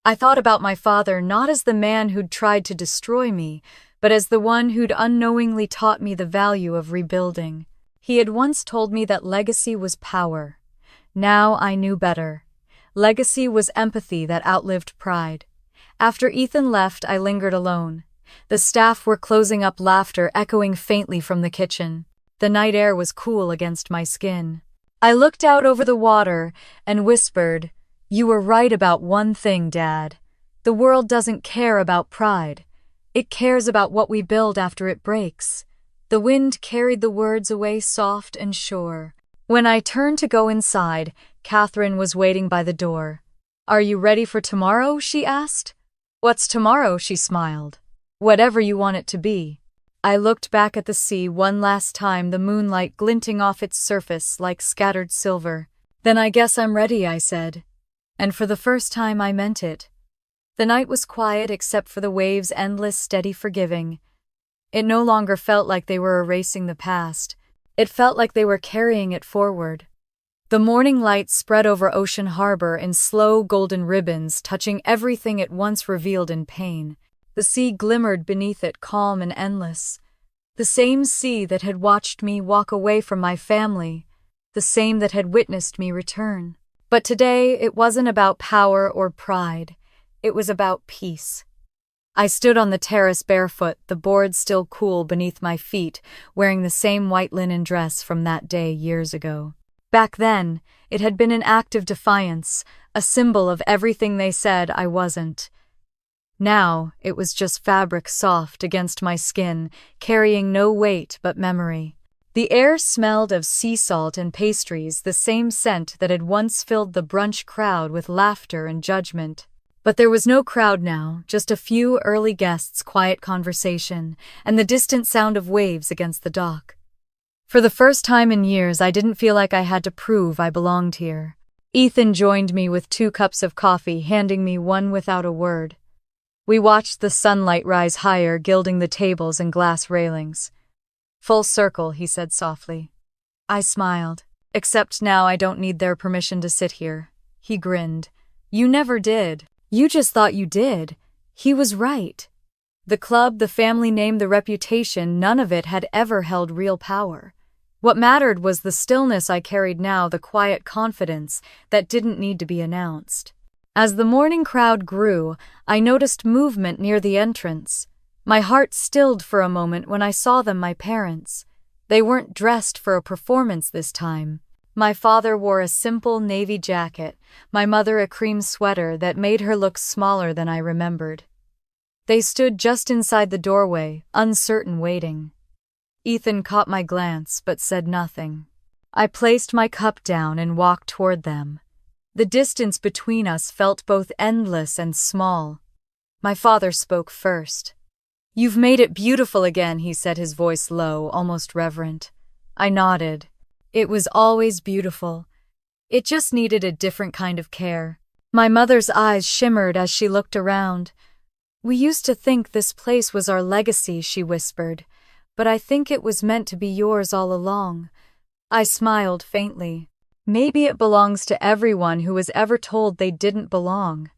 I thought about my father not as the man who'd tried to destroy me, but as the one who'd unknowingly taught me the value of rebuilding. He had once told me that legacy was power. Now I knew better. Legacy was empathy that outlived pride. After Ethan left, I lingered alone. The staff were closing up, laughter echoing faintly from the kitchen. The night air was cool against my skin. I looked out over the water and whispered, "You were right about one thing, Dad. The world doesn't care about pride. It cares about what we build after it breaks." The wind carried the words away, soft and sure. When I turned to go inside, Catherine was waiting by the door. "Are you ready for tomorrow?" she asked. "What's tomorrow?" she smiled. "Whatever you want it to be." I looked back at the sea one last time, the moonlight glinting off its surface like scattered silver. "Then I guess I'm ready," I said. And for the first time I meant it. The night was quiet except for the waves' endless, steady forgiving. It no longer felt like they were erasing the past. It felt like they were carrying it forward. The morning light spread over Ocean Harbor in slow golden ribbons, touching everything it once revealed in pain. The sea glimmered beneath it, calm and endless. The same sea that had watched me walk away from my family, the same that had witnessed me return. But today it wasn't about power or pride. It was about peace. I stood on the terrace barefoot, the boards still cool beneath my feet, wearing the same white linen dress from that day years ago. Back then, it had been an act of defiance, a symbol of everything they said I wasn't. Now, it was just fabric soft against my skin, carrying no weight but memory. The air smelled of sea salt and pastries, the same scent that had once filled the brunch crowd with laughter and judgment. But there was no crowd now, just a few early guests, quiet conversation, and the distant sound of waves against the dock. For the first time in years, I didn't feel like I had to prove I belonged here. Ethan joined me with 2 cups of coffee, handing me one without a word. We watched the sunlight rise higher, gilding the tables and glass railings. "Full circle," he said softly. I smiled. "Except now I don't need their permission to sit here." He grinned. "You never did. You just thought you did." He was right. The club, the family name, the reputation, none of it had ever held real power. What mattered was the stillness I carried now, the quiet confidence that didn't need to be announced. As the morning crowd grew, I noticed movement near the entrance. My heart stilled for a moment when I saw them, my parents. They weren't dressed for a performance this time. My father wore a simple navy jacket, my mother a cream sweater that made her look smaller than I remembered. They stood just inside the doorway, uncertain, waiting. Ethan caught my glance but said nothing. I placed my cup down and walked toward them. The distance between us felt both endless and small. My father spoke first. "You've made it beautiful again," he said, his voice low, almost reverent. I nodded. "It was always beautiful." It just needed a different kind of care. My mother's eyes shimmered as she looked around. "We used to think this place was our legacy," she whispered, "but I think it was meant to be yours all along." I smiled faintly. Maybe it belongs to everyone who was ever told they didn't belong.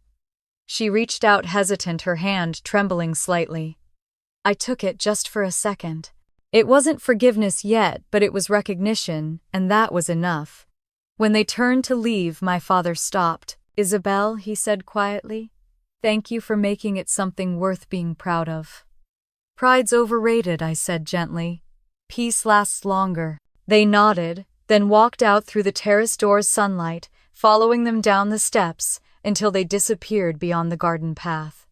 She reached out hesitant, her hand trembling slightly. I took it just for a second. It wasn't forgiveness yet, but it was recognition, and that was enough. When they turned to leave, my father stopped. "Isabel," he said quietly, "thank you for making it something worth being proud of." "Pride's overrated," I said gently. "Peace lasts longer." They nodded, then walked out through the terrace door's sunlight, following them down the steps until they disappeared beyond the garden path.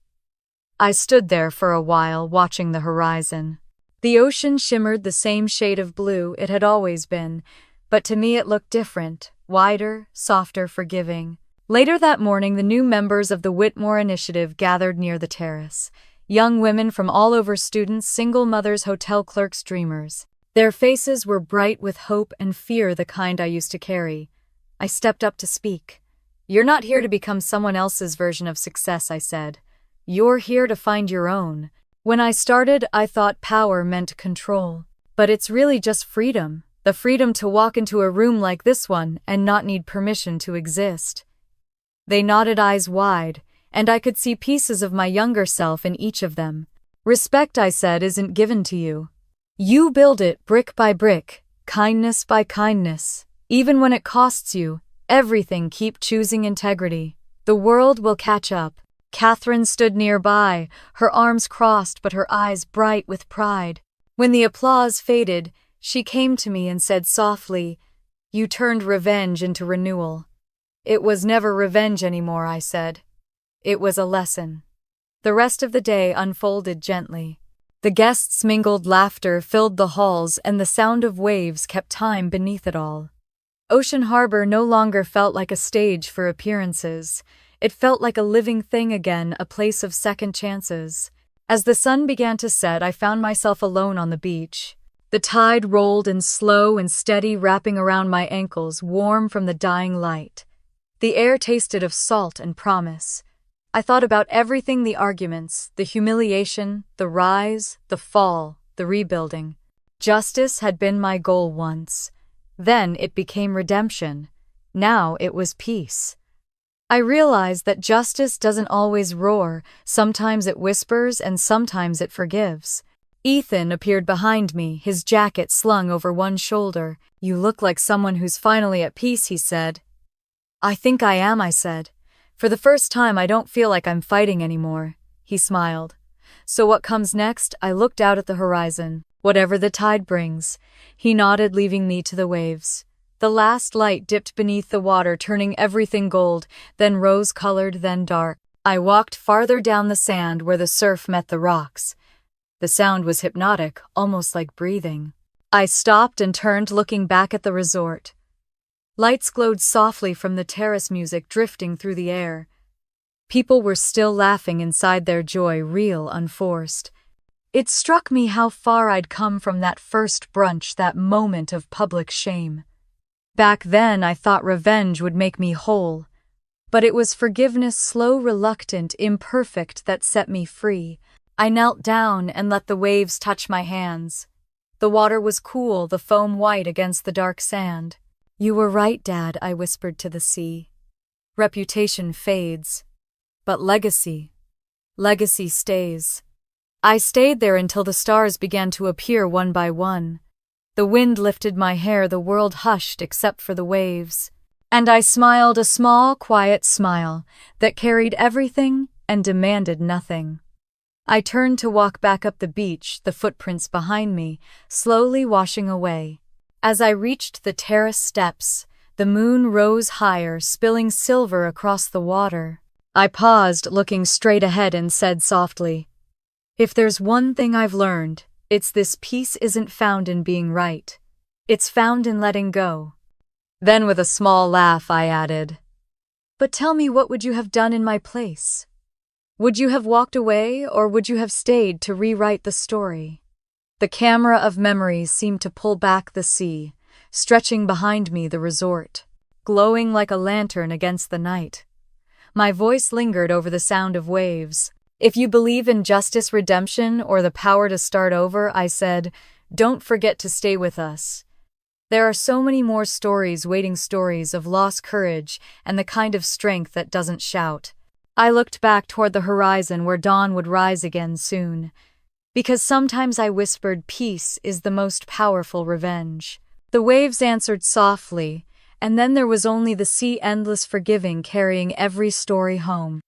I stood there for a while, watching the horizon. The ocean shimmered the same shade of blue it had always been, but to me it looked different, wider, softer, forgiving. Later that morning, the new members of the Whitmore Initiative gathered near the terrace. Young women from all over, students, single mothers, hotel clerks, dreamers. Their faces were bright with hope and fear, the kind I used to carry. I stepped up to speak. "You're not here to become someone else's version of success," I said. "You're here to find your own." When I started, I thought power meant control. But it's really just freedom. The freedom to walk into a room like this one and not need permission to exist. They nodded, eyes wide, and I could see pieces of my younger self in each of them. "Respect," I said, "isn't given to you. You build it brick by brick, kindness by kindness. Even when it costs you everything, keep choosing integrity. The world will catch up." Catherine stood nearby, her arms crossed but her eyes bright with pride. When the applause faded, she came to me and said softly, "You turned revenge into renewal." "It was never revenge anymore," I said. "It was a lesson." The rest of the day unfolded gently. The guests mingled, laughter filled the halls, and the sound of waves kept time beneath it all. Ocean Harbor no longer felt like a stage for appearances. It felt like a living thing again, a place of second chances. As the sun began to set, I found myself alone on the beach. The tide rolled in slow and steady, wrapping around my ankles, warm from the dying light. The air tasted of salt and promise. I thought about everything, the arguments, the humiliation, the rise, the fall, the rebuilding. Justice had been my goal once. Then it became redemption. Now it was peace. I realized that justice doesn't always roar. Sometimes it whispers and sometimes it forgives. Ethan appeared behind me, his jacket slung over one shoulder. "You look like someone who's finally at peace," he said. "I think I am," I said. "For the first time, I don't feel like I'm fighting anymore." He smiled. "So what comes next?" I looked out at the horizon. "Whatever the tide brings." He nodded, leaving me to the waves. The last light dipped beneath the water, turning everything gold, then rose-colored, then dark. I walked farther down the sand where the surf met the rocks. The sound was hypnotic, almost like breathing. I stopped and turned, looking back at the resort. Lights glowed softly from the terrace, music drifting through the air. People were still laughing inside, their joy real, unforced. It struck me how far I'd come from that first brunch, that moment of public shame. Back then, I thought revenge would make me whole. But it was forgiveness, slow, reluctant, imperfect, that set me free. I knelt down and let the waves touch my hands. The water was cool, the foam white against the dark sand. "You were right, Dad," I whispered to the sea. "Reputation fades, but legacy stays." I stayed there until the stars began to appear one by one. The wind lifted my hair, the world hushed except for the waves. And I smiled, a small, quiet smile that carried everything and demanded nothing. I turned to walk back up the beach, the footprints behind me, slowly washing away. As I reached the terrace steps, the moon rose higher, spilling silver across the water. I paused, looking straight ahead, and said softly, "If there's one thing I've learned, it's this: peace isn't found in being right. It's found in letting go." Then with a small laugh, I added, "But tell me, what would you have done in my place? Would you have walked away, or would you have stayed to rewrite the story?" The camera of memories seemed to pull back, the sea, stretching behind me, the resort. glowing like a lantern against the night. My voice lingered over the sound of waves. If you believe in justice, redemption, or the power to start over, I said, don't forget to stay with us. There are so many more stories waiting, stories of lost courage and the kind of strength that doesn't shout. I looked back toward the horizon where dawn would rise again soon. Because sometimes I whispered, peace is the most powerful revenge. The waves answered softly, and then there was only the sea, endless, forgiving, carrying every story home.